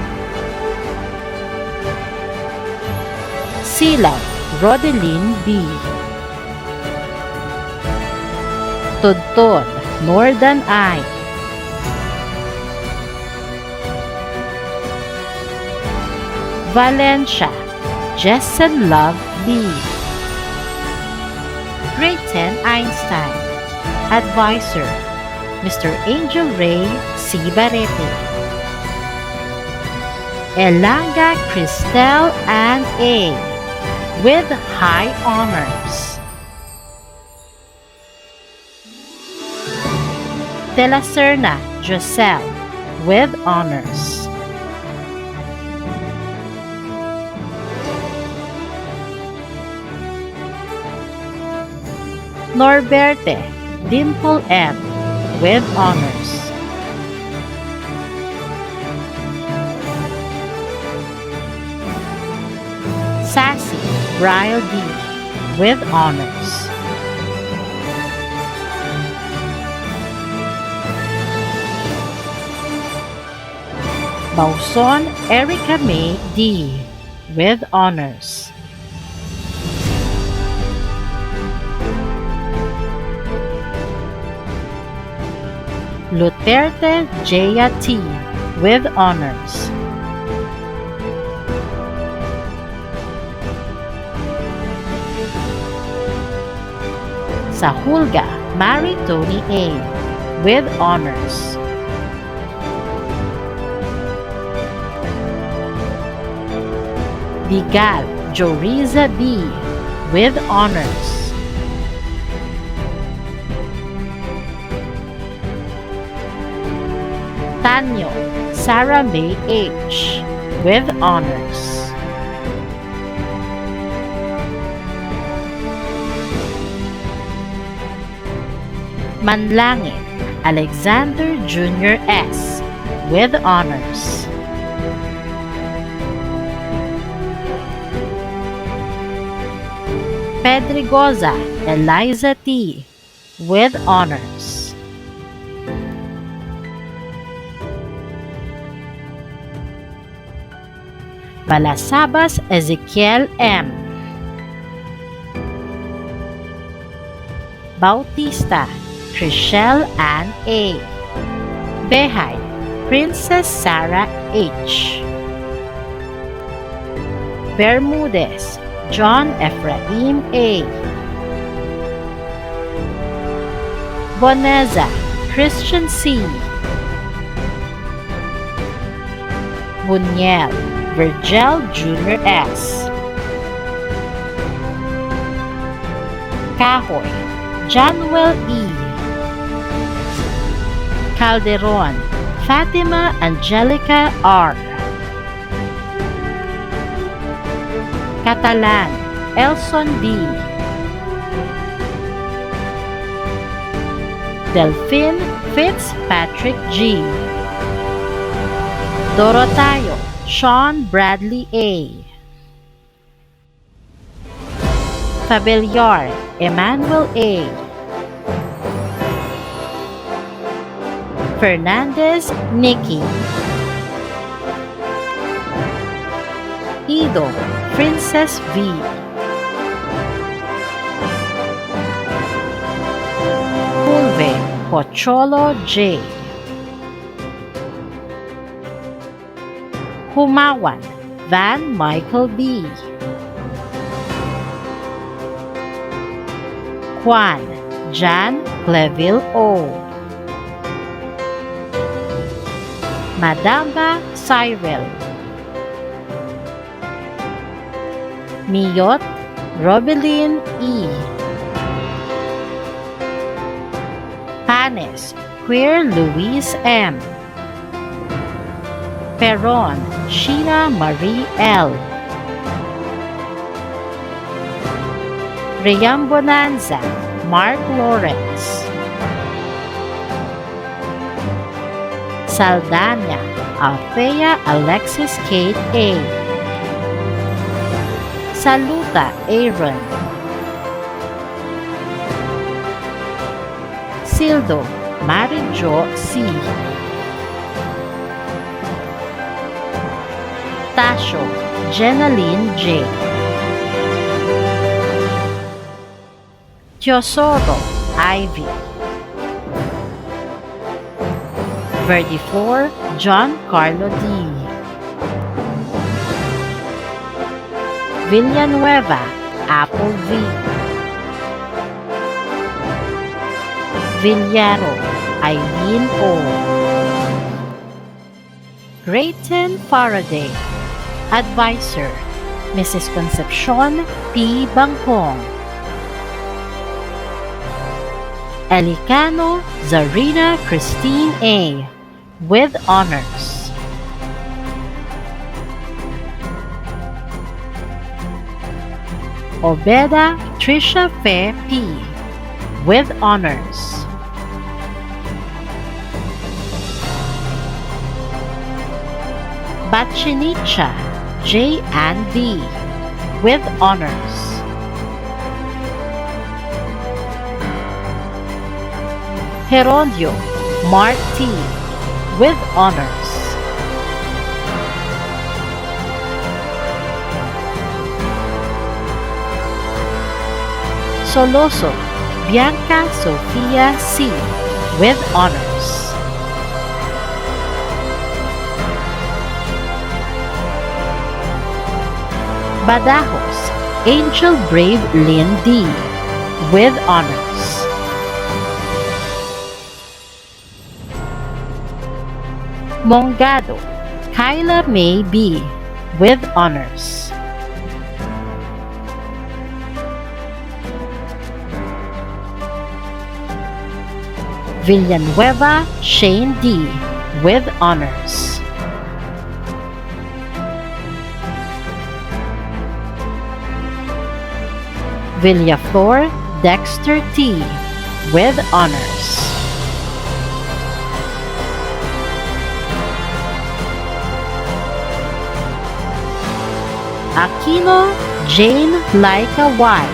S2: Silaw, Rodeline B. Tudtod, Northern I. Valencia, Jessen Love B. Grade 10 Einstein. Advisor, Mr. Angel Ray C. Barrete. Elanga Cristel Ann A. with high honors. De la Serna Giselle with honors. Norberte Dimple M with honors. Sassy Brian D with honors. Bauson Erica May D with honors. Luterte Jaya T with honors. Sahulga Mary Tony A with honors. Bigal Joriza B with honors. Tanyo Sarah May H with honors. Manlangit Alexander Jr. S with honors. Pedrigoza Eliza T with honors. Balasabas Ezekiel M. Bautista Trishelle Ann A. Behay Princess Sarah H. Bermudez John Ephraim A. Boneza Christian C. Bunyel Virgil Jr. S. Kahoy Januel E. Calderon, Fatima Angelica R. Catalan, Elson B. Delphine Fitzpatrick G. Dorotayo, Sean Bradley A. Fabellar, Emmanuel A. Fernandez, Nikki. Ido, Princess V. Pulve, Pocholo J. Humawan, Van Michael B. Juan, Jan Cleville O. Madamba Cyril. Miyot, Robeline E. Panes, Queer Louise M. Peron, Sheena Marie L. Rayam Bonanza, Mark Lawrence. Saldana, Althea Alexis Kate A. Saluta, Aaron. Sildo, Marijo C. Tasho, Jenaline J. Teosoro, Ivy. Verdiflor, John Carlo D. Villanueva, Apple V. Villaro, Eileen O. Grayton Faraday, Advisor, Mrs. Concepcion P. Bangkong. Elicano Zarina Christine A. with honors. Obeda Trisha Fe P. with honors. Bachinicha J. and B. with honors. Herondio Mark T. with honors. Soloso Bianca Sofia C. with honors. Badajos Angel Brave Lynn D. with honors. Mongado Kyla May B. with honors. Villanueva Shane D. with honors. Villaflor Dexter T. with honors. Aquino Jane Laika Y.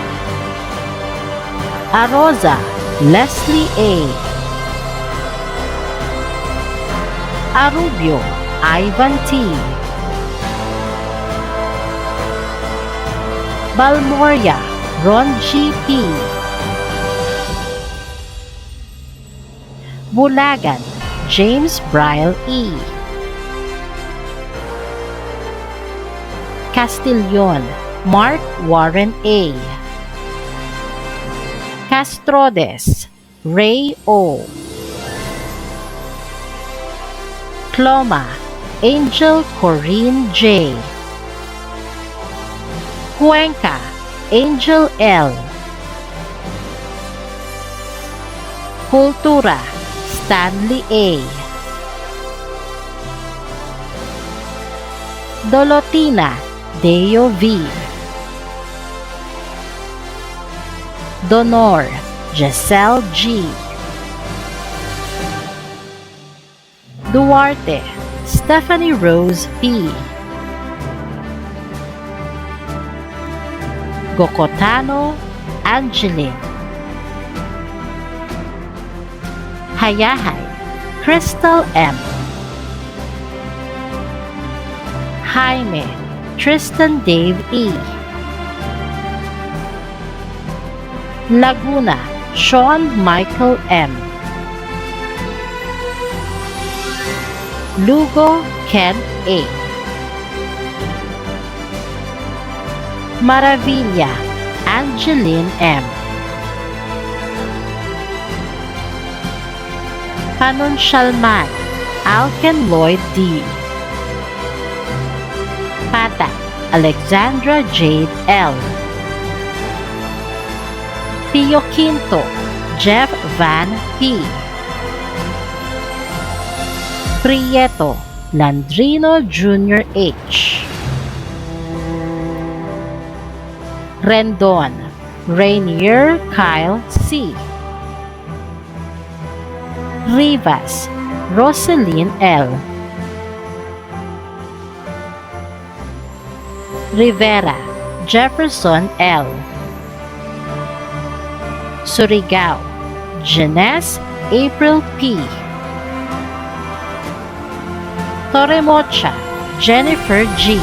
S2: Arosa Leslie A. Arubio Ivan T. Balmoria Ron G. P. Bulagan James Bryle E. Castillon Mark Warren A. Castrodes Ray O. Cloma Angel Corinne J. Cuenca Angel L. Cultura Stanley A. Dolotina Deo V. Donor Giselle G. Duarte Stephanie Rose P. Gokotano Angeline. Hayahay Crystal M. Jaime Tristan Dave E. Laguna Sean Michael M. Lugo Ken A. Maravilla Angeline M. Panunshalman Alken Lloyd D. Pata Alexandra Jade L. Pio Quinto Jeff Van P. Prieto Landrino Jr. H. Rendon Rainier Kyle C. Rivas Roseline L. Rivera Jefferson L. Surigao Jeunesse April P. Torremocha Jennifer G.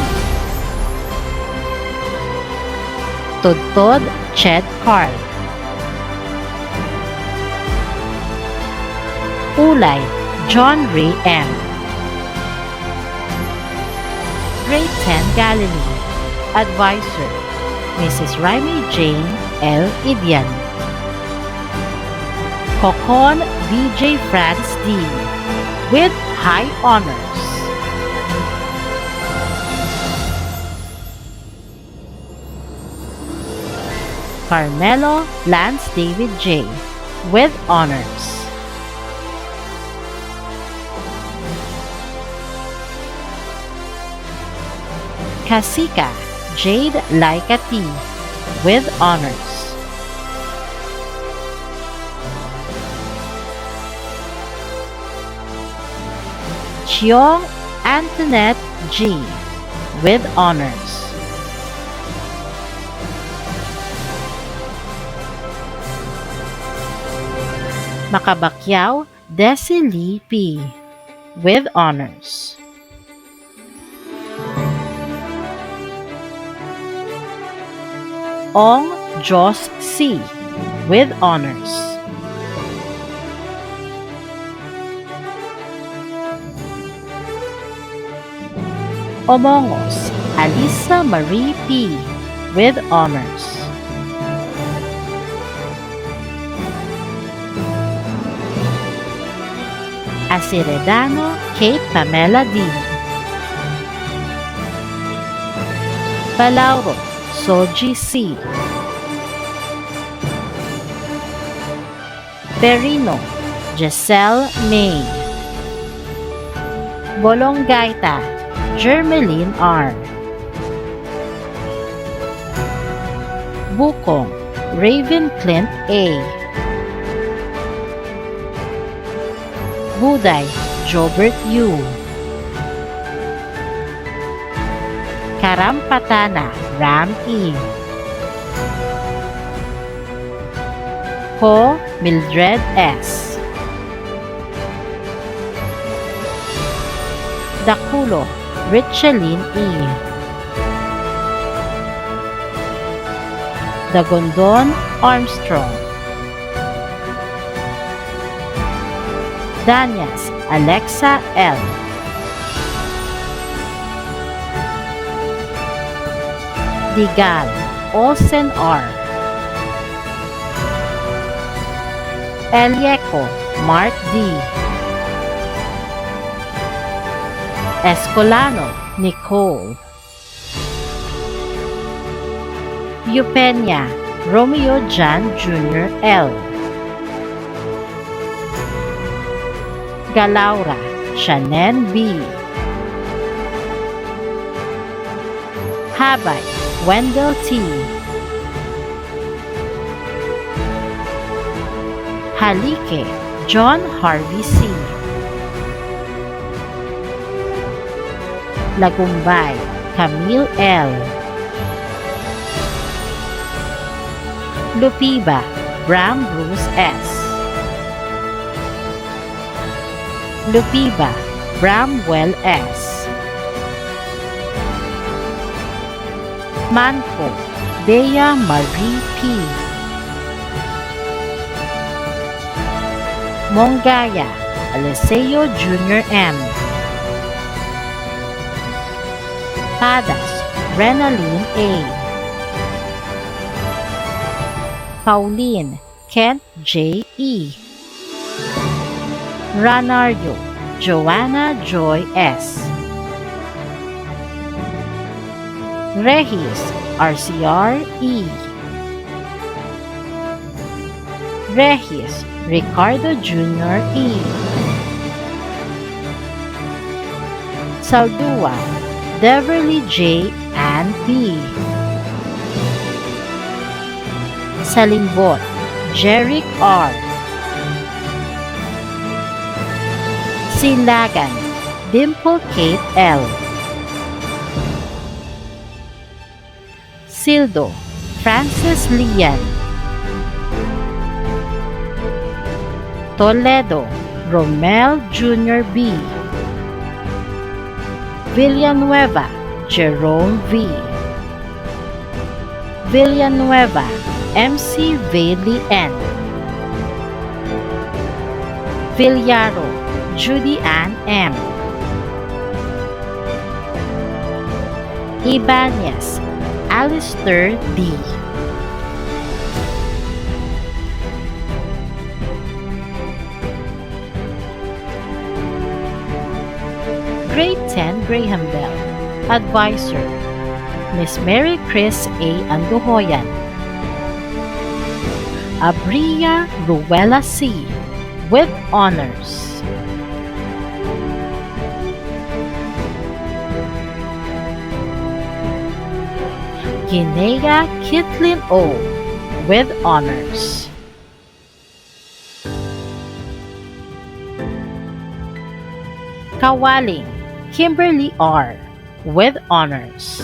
S2: Tudtod Ched Carl. Ulay John Ray M. Grade 10 Galilee Advisor Mrs. Raimi Jane L. Idian. Kokon DJ France D. with high honors. Carmelo Lance David J. with honors. Kasika Jade Laika T. with honors. Chiong Antoinette G. with honors. Makabakyaw Desi Lee P. with honors. Ong Jos C. with honors. Omongos Alisa Marie P. with honors. Asiredano Kate Pamela D. Balauro Soji C. Perino Giselle May. Bolongaita Jermeline R. Bukong Raven Clint A. Buday Jobert U. Karampatana Ram E. Ko Mildred S. Dakulo Richeline E. Dagondon Armstrong. Danyas Alexa L. Digal Olsen R. Elieco Mark D. Escolano Nicole. Eupenia Romeo Jan Jr. L. Galaura Shanen B. Habay Wendell T. Halike John Harvey C. Lagumbay Camille L. Lupiba Bram Bruce S. Lupiba Bramwell S. Manco Bea Marie P. Mongaya Alesseo Jr. M. Padas Renaline A. Pauline Kent J. E. Ranario Joanna Joy S. Regis RCR E. Regis Ricardo Jr. E. Saldua Beverly J. and B. Salimbot Jeric R. Silagan Dimple Kate L. Sildo Francis Lian. Toledo Romel Jr. B. Villanueva Jerome V. Villanueva MC Bailey N. Villaro Judy Ann M. Ibanez Alistair D. Grade 10 Graham Bell. Advisor Miss Mary Chris A. Anduhoyan. Abria Ruela C. with honors. Guinea Kitlin O. with honors. Kawaling Kimberly R. with honors.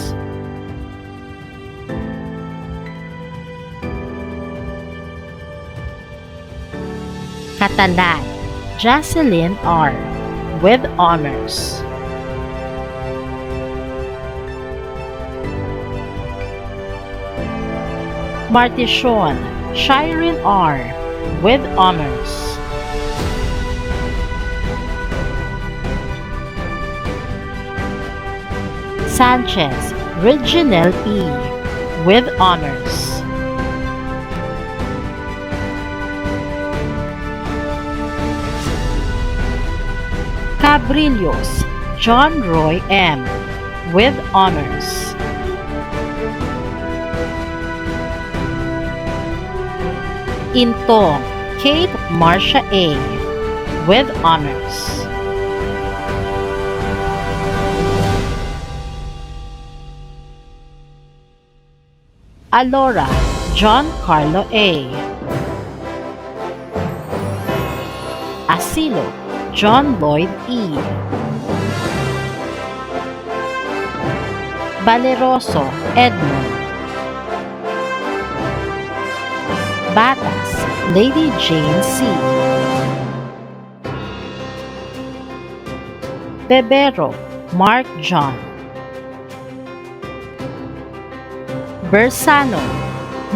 S2: Catalan Jocelyn R. with honors. Martishon Shireen R. with honors. Sanchez Reginald E. with honors. Cabrillos John Roy M. with honors. Intong Kate Marcia A. with honors. Alora John Carlo A. Asilo John Lloyd E. Valeroso Edmund. Batas Lady Jane C. Bebero Mark John. Bersano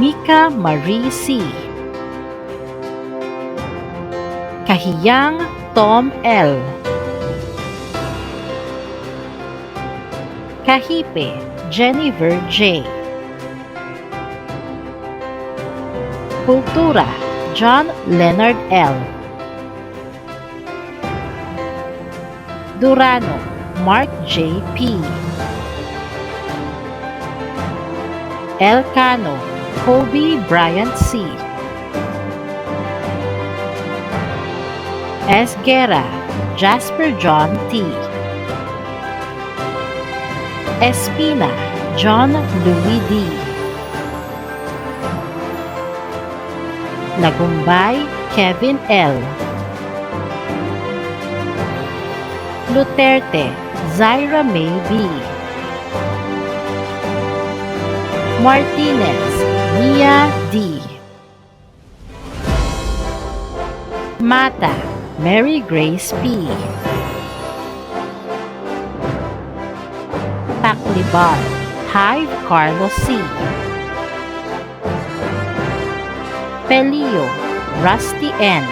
S2: Mika Marie C. Kahiyang Tom L. Kahipe Jennifer J. Kultura John Leonard L. Durano Mark J. P. Elcano Kobe Bryant C. Esguerra, Jasper John T. Espina, John Louis D. Lagumbay, Kevin L. Duterte, Zaira May B. Martinez, Mia D. Mata, Mary Grace P. Taclibar, Hive Carlos C. Pelio, Rusty N.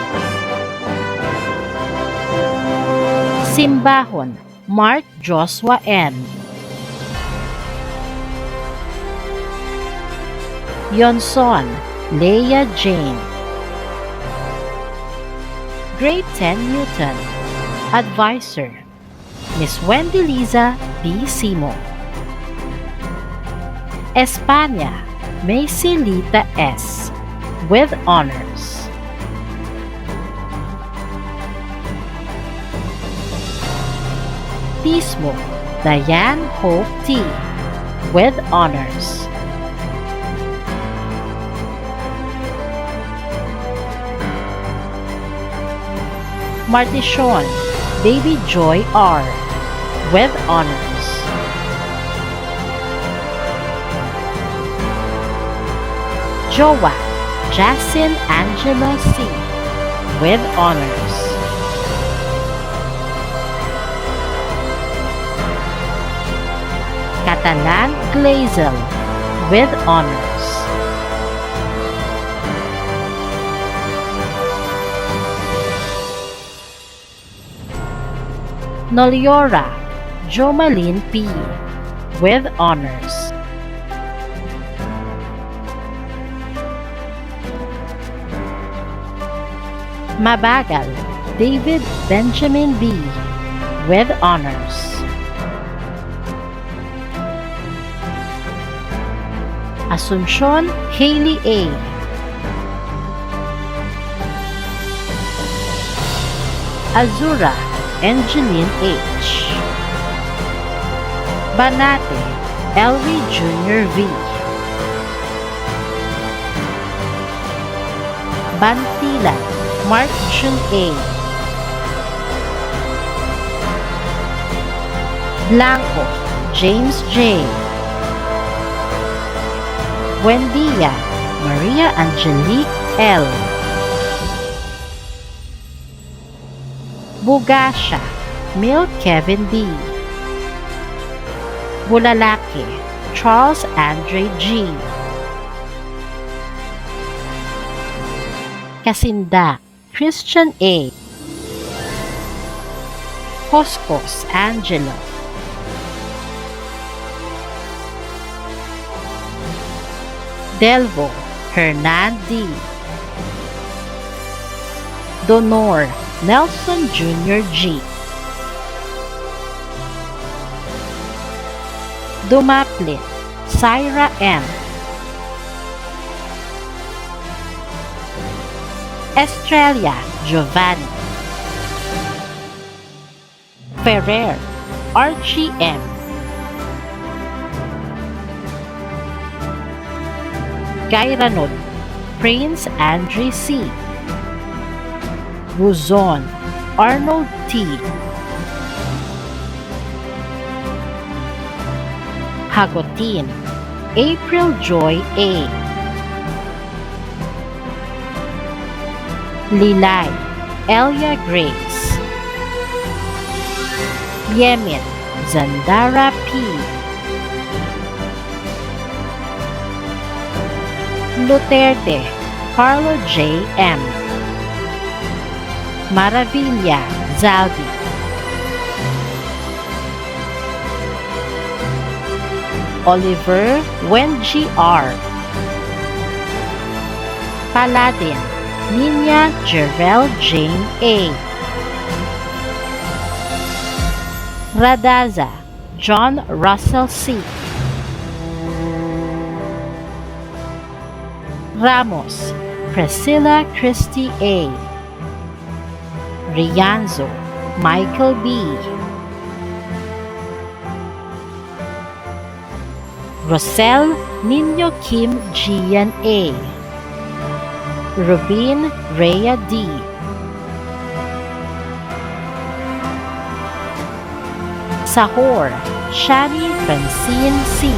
S2: Simbahon, Mark Joshua N. Yonson, Leah Jane. Grade 10 Newton, Advisor, Miss Wendy Liza B. Simo. España, Macy Lita S. with honors. Tismo, Diane Hope T. with honors. Martichon, Baby Joy R. with honors. Joa, Jasin Angela C. with honors. Catalan Glazel with honors. Noliora, Jomalyn P. with honors. Mabagal, David Benjamin B. with honors. Asuncion Haley A. Azura Angeline H. Banate Elry Jr. V. Bantila Mark Jun A. Blanco James J. Buendia Maria Angelique L. Bugasha Mil Kevin D. Bulalaki Charles Andre G. Kasinda Christian A. Coscos Angelo. Delvo Hernan D. Donor Nelson Jr. G. Dumaplit Syra M. Estrella Giovanni. Ferrer Archie M. Gairanod Prince Andre C. Buzon Arnold T. Hagotin April Joy A. Lilay Elia Grace. Yemin Zandara P. Duterte Carlo J. M. Maravilla Zaldi. Oliver Wenji R. Paladin Nina Jervel Jane A. Radaza John Russell C. Ramos Priscilla Christie A. Rianzo Michael B. Rosel Nino Kim Gian A. Rubin Rhea D. Sahor Shani Francine C.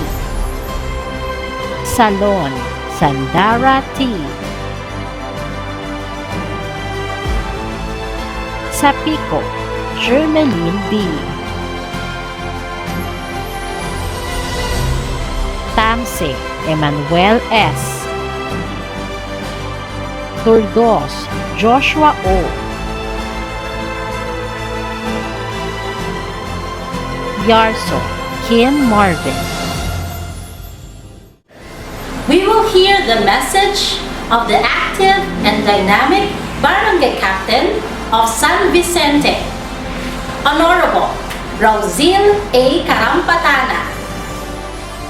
S2: Salon Sandara T. Sapico Germeline B. Tamse Emmanuel S. Turdos Joshua O. Yarso Kim Marvin.
S1: We will hear the message of the active and dynamic Barangay Captain of San Vicente, Honorable Rosel A. Carampatana.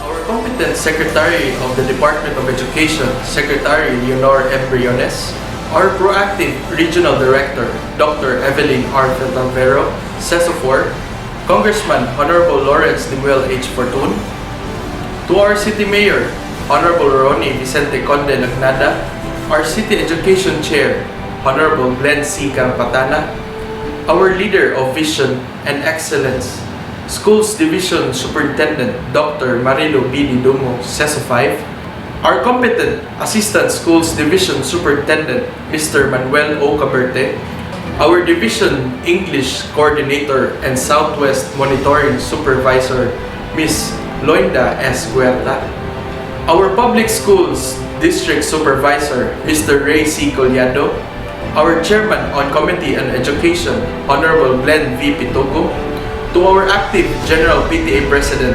S13: Our competent Secretary of the Department of Education, Secretary Leonor M. Briones, our proactive Regional Director, Dr. Evelyn R. Feltanvero, CESO4, Congressman Honorable Lawrence Limuel H. Fortun, to our City Mayor, Honorable Ronnie Vicente Conde Lagnada, our City Education Chair, Honorable Glenn C. Carampatana, our Leader of Vision and Excellence, Schools Division Superintendent Dr. Marilo B. Didumo, CESO 5, our competent Assistant Schools Division Superintendent Mr. Manuel O. Caberte, our Division English Coordinator and Southwest Monitoring Supervisor Ms. Loinda S. Guerta, our Public Schools District Supervisor Mr. Ray C. Collado, our Chairman on Committee on Education, Honorable Glenn V. Pitogo, to our active General PTA President,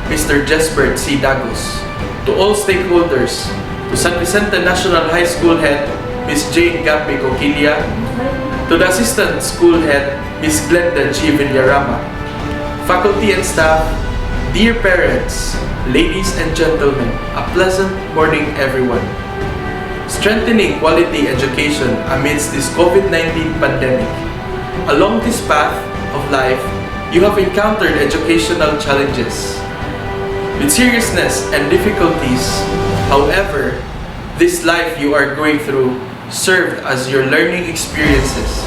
S13: Mr. Jesbert C. Dagos, to all stakeholders, to San Vicente National High School Head, Ms. Jane Gabi Coquilia, to the Assistant School Head, Ms. Glenda G. Villarama, faculty and staff, dear parents, ladies and gentlemen, a pleasant morning everyone. Strengthening quality education amidst this COVID-19 pandemic. Along this path of life, you have encountered educational challenges with seriousness and difficulties. However, this life you are going through served as your learning experiences.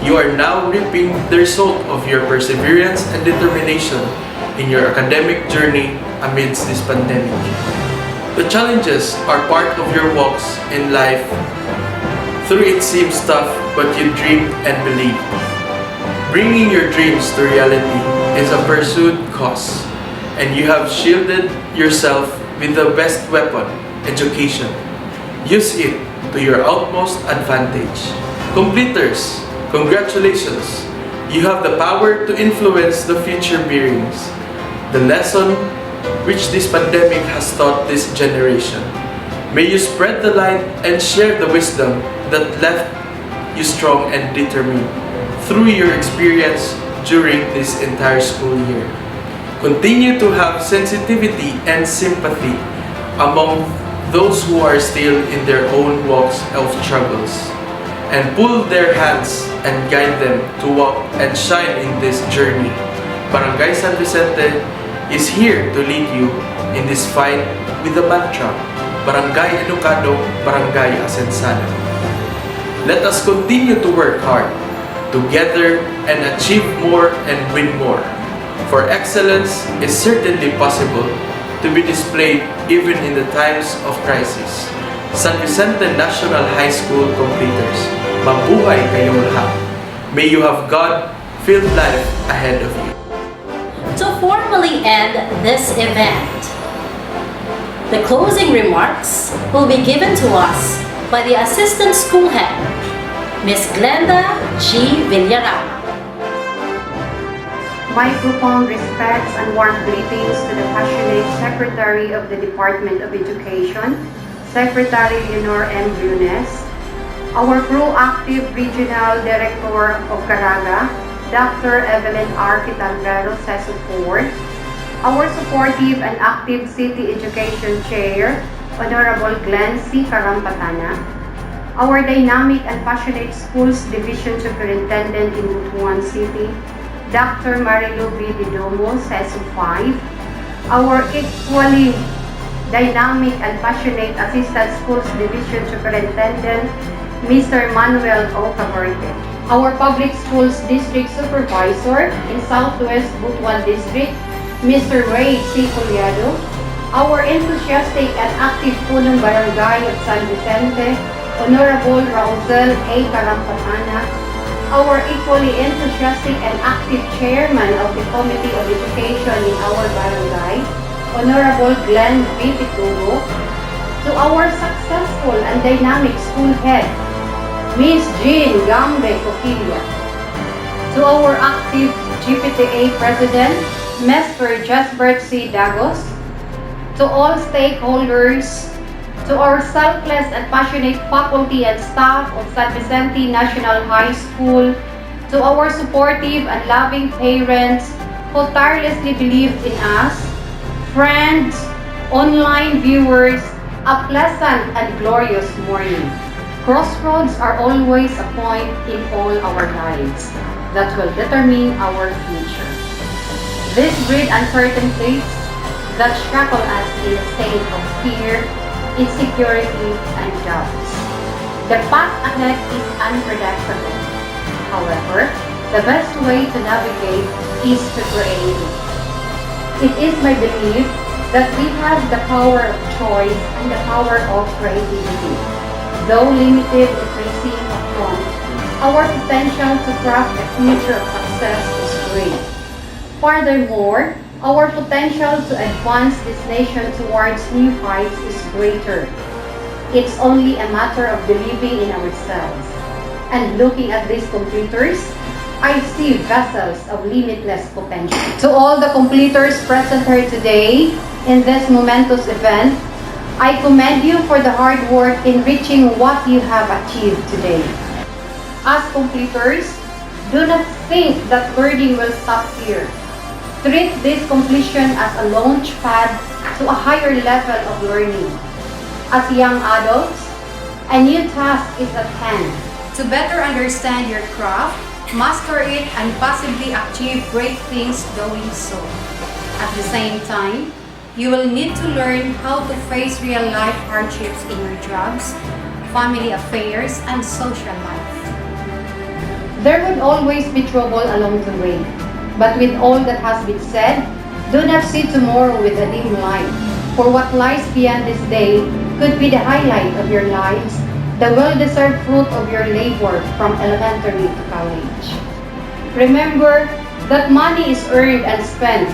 S13: You are now reaping the result of your perseverance and determination in your academic journey amidst this pandemic. The challenges are part of your walks in life. Through it seems tough, but you dreamed and believed. Bringing your dreams to reality is a pursued cause, and you have shielded yourself with the best weapon, education. Use it to your utmost advantage. Completers, congratulations! You have the power to influence the future bearings. The lesson which this pandemic has taught this generation. May you spread the light and share the wisdom that left you strong and determined through your experience during this entire school year. Continue to have sensitivity and sympathy among those who are still in their own walks of struggles, and pull their hands and guide them to walk and shine in this journey. Barangay San Vicente is here to lead you in this fight with the mantra, Barangay Educado, Barangay Asensado. Let us continue to work hard together and achieve more and win more. For excellence is certainly possible to be displayed even in the times of crisis. San Vicente National High School completers, mabuhay kayong lahat. May you have God-filled life ahead of you.
S1: To formally end this event, the closing remarks will be given to us by the Assistant School Head, Ms. Glenda G. Villarama.
S14: My profound respects and warm greetings to the passionate Secretary of the Department of Education, Secretary Leonor M. Briones, our proactive Regional Director of Caraga, Dr. Evelyn R. Feltanvero, CESO 4, our supportive and active City Education Chair, Honorable Glenn C. Carampatana, our dynamic and passionate Schools Division Superintendent in Butuan City, Dr. Marilu B. Didomo, SESU 5, our equally dynamic and passionate Assistant Schools Division Superintendent, Mr. Manuel O. Caberte, our Public Schools District Supervisor in Southwest Butuan District, Mr. Ray C. Collado, our enthusiastic and active punong barangay of San Vicente, Honorable Raul A. Carampatana, our equally enthusiastic and active chairman of the Committee of Education in our barangay, Honorable Glenn B. Pitulo, to our successful and dynamic school head, Miss Jean Gambe Coquilla, to our active GPTA President, Mr. Jasbert C. Dagos, to all stakeholders, to our selfless and passionate faculty and staff of San Vicente National High School, to our supportive and loving parents who tirelessly believed in us, friends, online viewers, a pleasant and glorious morning. Crossroads are always a point in all our lives that will determine our future. This breed uncertainties that shackle us in a state of fear, insecurity, and doubts. The path ahead is unpredictable. However, the best way to navigate is to create it. It is my belief that we have the power of choice and the power of creativity. Though limited in tracing upon, our potential to craft a future of success is great. Furthermore, our potential to advance this nation towards new heights is greater. It's only a matter of believing in ourselves. And looking at these completers, I see vessels of limitless potential. To all the completers present here today in this momentous event, I commend you for the hard work in reaching what you have achieved today. As completers, do not think that learning will stop here. Treat this completion as a launch pad to a higher level of learning. As young adults, a new task is at hand.
S15: To better understand your craft, master it, and possibly achieve great things doing so. At the same time, you will need to learn how to face real-life hardships in your jobs, family affairs, and social life.
S14: There will always be trouble along the way. But with all that has been said, do not see tomorrow with a dim light. For what lies beyond this day could be the highlight of your lives, the well-deserved fruit of your labor from elementary to college. Remember that money is earned and spent,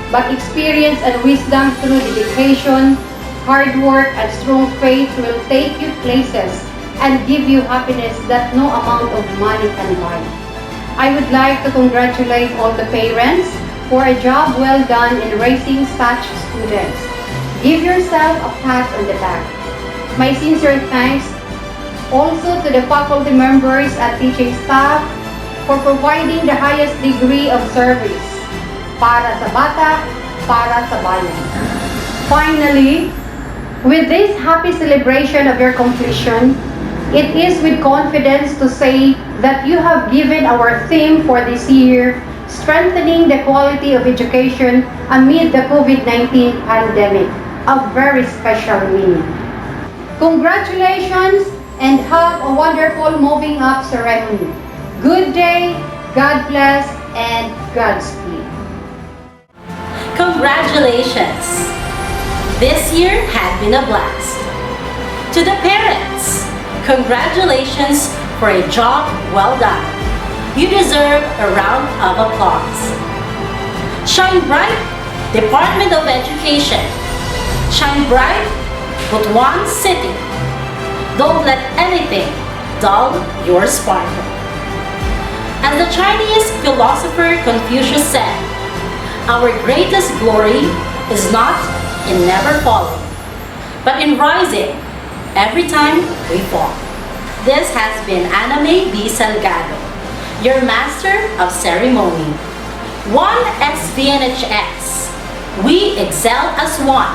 S14: but experience and wisdom through dedication, hard work, and strong faith will take you places and give you happiness that no amount of money can buy. I would like to congratulate all the parents for a job well done in raising such students. Give yourself a pat on the back. My sincere thanks also to the faculty members and teaching staff for providing the highest degree of service para sa bata, para sa bayan. Finally, with this happy celebration of your completion, it is with confidence to say that you have given our theme for this year, strengthening the quality of education amid the COVID-19 pandemic, a very special meaning. Congratulations and have a wonderful moving up ceremony. Good day, God bless, and Godspeed.
S1: Congratulations! This year had been a blast. To the parents, congratulations for a job well done. You deserve a round of applause. Shine bright, Department of Education. Shine bright, Butuan City. Don't let anything dull your sparkle. As the Chinese philosopher Confucius said, our greatest glory is not in never falling, but in rising every time we fall. This has been Aname B. Salgado, your Master of Ceremony. One SVNHS, we excel as one.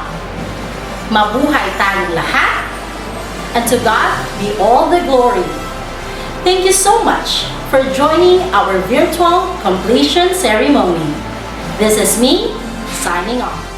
S1: Mabuhay tayong lahat. And to God be all the glory. Thank you so much for joining our virtual completion ceremony. This is me, signing off.